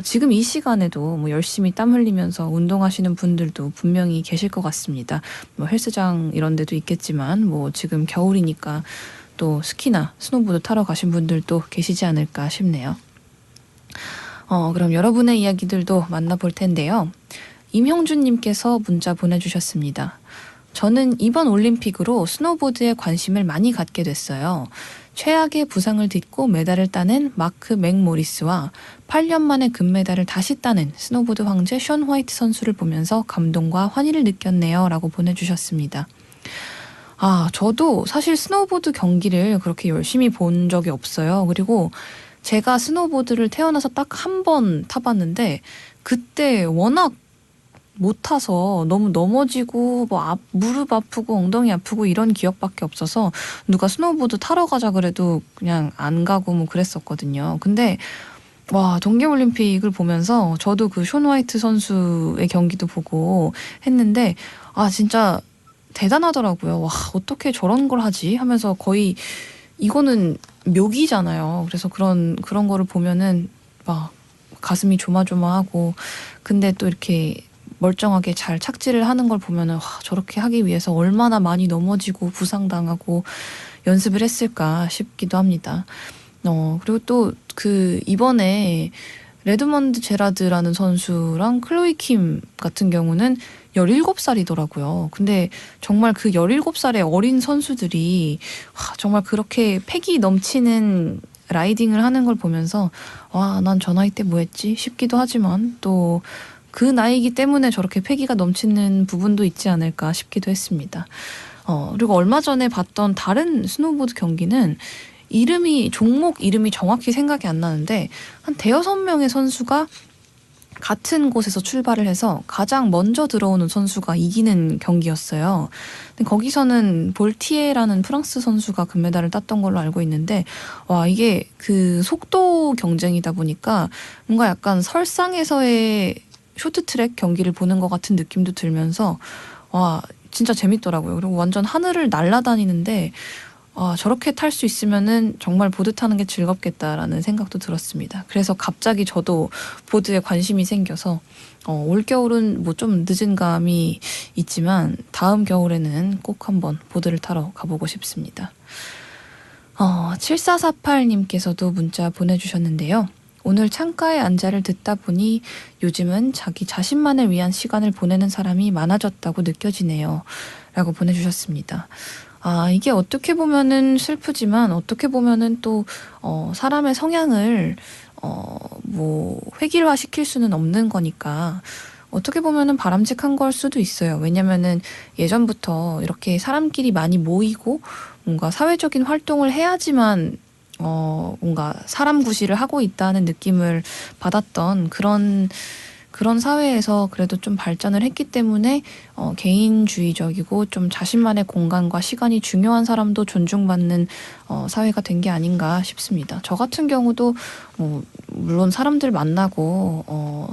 지금 이 시간에도 뭐 열심히 땀 흘리면서 운동하시는 분들도 분명히 계실 것 같습니다. 뭐 헬스장 이런 데도 있겠지만 뭐 지금 겨울이니까 또 스키나 스노보드 타러 가신 분들도 계시지 않을까 싶네요. 그럼 여러분의 이야기들도 만나볼 텐데요. 임형준님께서 문자 보내주셨습니다. 저는 이번 올림픽으로 스노보드에 관심을 많이 갖게 됐어요. 최악의 부상을 딛고 메달을 따낸 마크 맥모리스와 8년 만에 금메달을 다시 따낸 스노보드 황제 션 화이트 선수를 보면서 감동과 환희를 느꼈네요. 라고 보내주셨습니다. 저도 사실 스노보드 경기를 그렇게 열심히 본 적이 없어요. 그리고 제가 스노보드를 태어나서 딱 한 번 타봤는데 그때 워낙 못 타서 너무 넘어지고 뭐 무릎 아프고 엉덩이 아프고 이런 기억밖에 없어서 누가 스노보드 타러 가자 그래도 그냥 안 가고 뭐 그랬었거든요. 근데 와, 동계올림픽을 보면서 저도 그 션 화이트 선수의 경기도 보고 했는데 진짜 대단하더라고요. 와, 어떻게 저런 걸 하지? 하면서 거의 이거는 묘기잖아요. 그래서 그런 거를 보면은 막 가슴이 조마조마하고 근데 또 이렇게 멀쩡하게 잘 착지를 하는 걸 보면은 와, 저렇게 하기 위해서 얼마나 많이 넘어지고 부상당하고 연습을 했을까 싶기도 합니다. 그리고 또 그 이번에 레드먼드 제라드라는 선수랑 클로이 킴 같은 경우는 17살이더라고요. 근데 정말 그 17살의 어린 선수들이 정말 그렇게 패기 넘치는 라이딩을 하는 걸 보면서 와, 난 저 나이 때 뭐 했지? 싶기도 하지만 또 그 나이기 때문에 저렇게 패기가 넘치는 부분도 있지 않을까 싶기도 했습니다. 그리고 얼마 전에 봤던 다른 스노보드 경기는 종목 이름이 정확히 생각이 안 나는데 한 대여섯 명의 선수가 같은 곳에서 출발을 해서 가장 먼저 들어오는 선수가 이기는 경기였어요. 근데 거기서는 볼티에라는 프랑스 선수가 금메달을 땄던 걸로 알고 있는데 와, 이게 그 속도 경쟁이다 보니까 뭔가 약간 설상에서의 쇼트트랙 경기를 보는 것 같은 느낌도 들면서 와, 진짜 재밌더라고요. 그리고 완전 하늘을 날아다니는데 저렇게 탈 수 있으면은 정말 보드 타는 게 즐겁겠다라는 생각도 들었습니다. 그래서 갑자기 저도 보드에 관심이 생겨서 올겨울은 뭐 좀 늦은 감이 있지만 다음 겨울에는 꼭 한번 보드를 타러 가보고 싶습니다. 7448님께서도 문자 보내주셨는데요. 오늘 창가에 앉아를 듣다 보니 요즘은 자기 자신만을 위한 시간을 보내는 사람이 많아졌다고 느껴지네요. 라고 보내주셨습니다. 이게 어떻게 보면은 슬프지만 어떻게 보면은 또 사람의 성향을 뭐 획일화 시킬 수는 없는 거니까 어떻게 보면은 바람직한 걸 수도 있어요. 왜냐면은 예전부터 이렇게 사람끼리 많이 모이고 뭔가 사회적인 활동을 해야지만 뭔가 사람 구실을 하고 있다는 느낌을 받았던 그런 사회에서 그래도 좀 발전을 했기 때문에 개인주의적이고 좀 자신만의 공간과 시간이 중요한 사람도 존중받는 사회가 된 게 아닌가 싶습니다. 저 같은 경우도 물론 사람들 만나고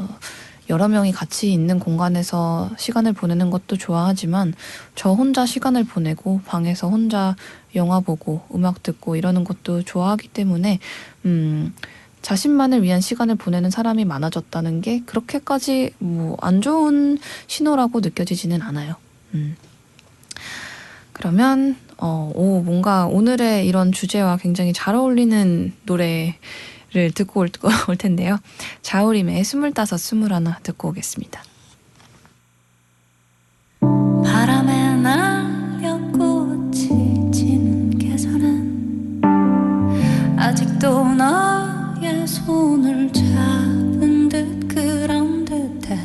여러 명이 같이 있는 공간에서 시간을 보내는 것도 좋아하지만 저 혼자 시간을 보내고 방에서 혼자 영화 보고 음악 듣고 이러는 것도 좋아하기 때문에 자신만을 위한 시간을 보내는 사람이 많아졌다는 게 그렇게까지 뭐 안 좋은 신호라고 느껴지지는 않아요. 그러면 뭔가 오늘의 이런 주제와 굉장히 잘 어울리는 노래를 듣고 올 텐데요. 자우림의 25, 21 듣고 오겠습니다. 바람에 날려 꽃이 지는 계절은 아직도 너의 손을 잡은 듯 그런 듯해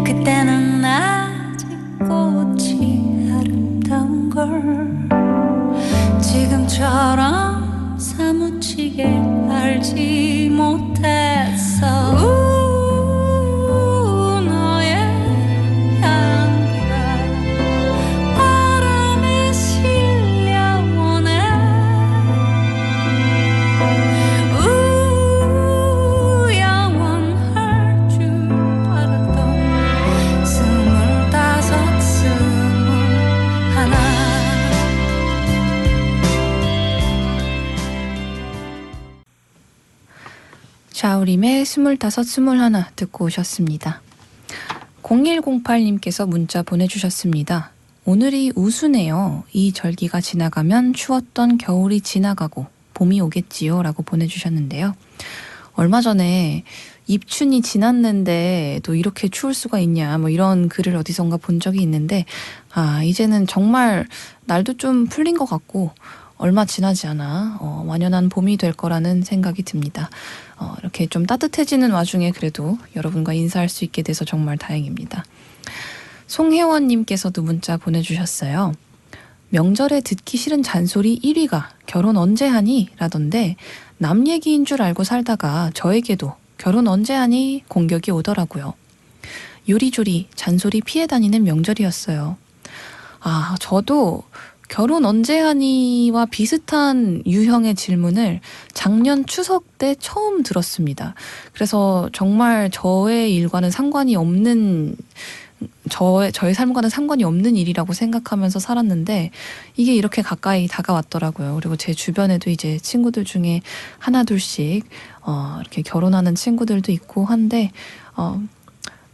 그때는 아직 꽃이 아름다운 걸 지금처럼 사무치게 알지 못했어 너의 향기가 바람에 실려오네 영원할 자우림의 25, 21 듣고 오셨습니다. 0108님께서 문자 보내주셨습니다. 오늘이 우수네요. 이 절기가 지나가면 추웠던 겨울이 지나가고 봄이 오겠지요 라고 보내주셨는데요. 얼마 전에 입춘이 지났는데 또 이렇게 추울 수가 있냐 뭐 이런 글을 어디선가 본 적이 있는데 이제는 정말 날도 좀 풀린 것 같고 얼마 지나지 않아 완연한 봄이 될 거라는 생각이 듭니다. 이렇게 좀 따뜻해지는 와중에 그래도 여러분과 인사할 수 있게 돼서 정말 다행입니다. 송혜원님께서도 문자 보내주셨어요. 명절에 듣기 싫은 잔소리 1위가 결혼 언제 하니? 라던데 남 얘기인 줄 알고 살다가 저에게도 결혼 언제 하니? 공격이 오더라고요. 요리조리 잔소리 피해 다니는 명절이었어요. 저도 결혼 언제 하니와 비슷한 유형의 질문을 작년 추석 때 처음 들었습니다. 그래서 정말 저의 일과는 상관이 없는 저의 삶과는 상관이 없는 일이라고 생각하면서 살았는데 이게 이렇게 가까이 다가왔더라고요. 그리고 제 주변에도 이제 친구들 중에 하나 둘씩 이렇게 결혼하는 친구들도 있고 한데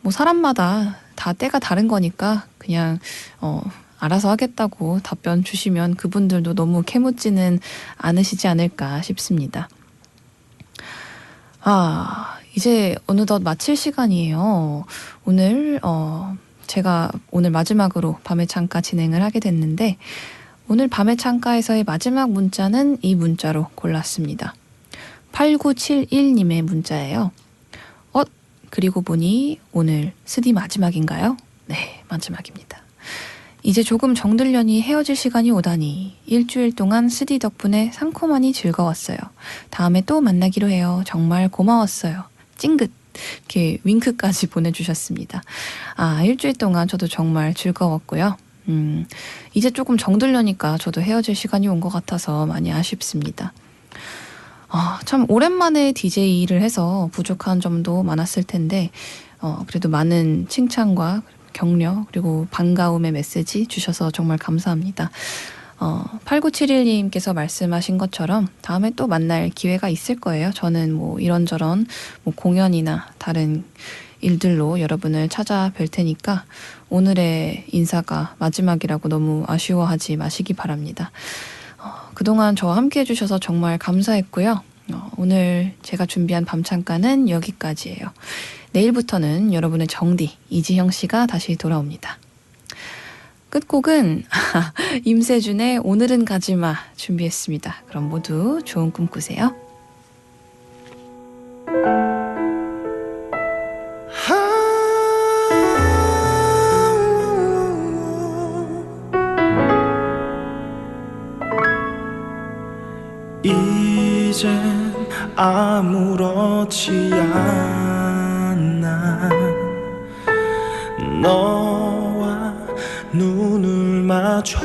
뭐 사람마다 다 때가 다른 거니까 그냥 알아서 하겠다고 답변 주시면 그분들도 너무 캐묻지는 않으시지 않을까 싶습니다. 이제 어느덧 마칠 시간이에요. 오늘 제가 오늘 마지막으로 밤의 창가 진행을 하게 됐는데 오늘 밤의 창가에서의 마지막 문자는 이 문자로 골랐습니다. 8971님의 문자예요. 그리고 보니 오늘 스디 마지막인가요? 네, 마지막입니다. 이제 조금 정들려니 헤어질 시간이 오다니 일주일 동안 스디 덕분에 상콤하니 즐거웠어요. 다음에 또 만나기로 해요. 정말 고마웠어요. 찡긋 이렇게 윙크까지 보내주셨습니다. 일주일 동안 저도 정말 즐거웠고요. 이제 조금 정들려니까 저도 헤어질 시간이 온 것 같아서 많이 아쉽습니다. 참 오랜만에 DJ를 해서 부족한 점도 많았을 텐데 그래도 많은 칭찬과 격려 그리고 반가움의 메시지 주셔서 정말 감사합니다. 8971님께서 말씀하신 것처럼 다음에 또 만날 기회가 있을 거예요. 저는 뭐 이런저런 뭐 공연이나 다른 일들로 여러분을 찾아뵐 테니까 오늘의 인사가 마지막이라고 너무 아쉬워하지 마시기 바랍니다. 그동안 저와 함께 해주셔서 정말 감사했고요. 오늘 제가 준비한 밤창가는 여기까지예요. 내일부터는 여러분의 정디 이지형 씨가 다시 돌아옵니다. 끝곡은 임세준의 오늘은 가지마 준비했습니다. 그럼 모두 좋은 꿈 꾸세요. 이젠 아무렇지 않아 너와 눈을 마주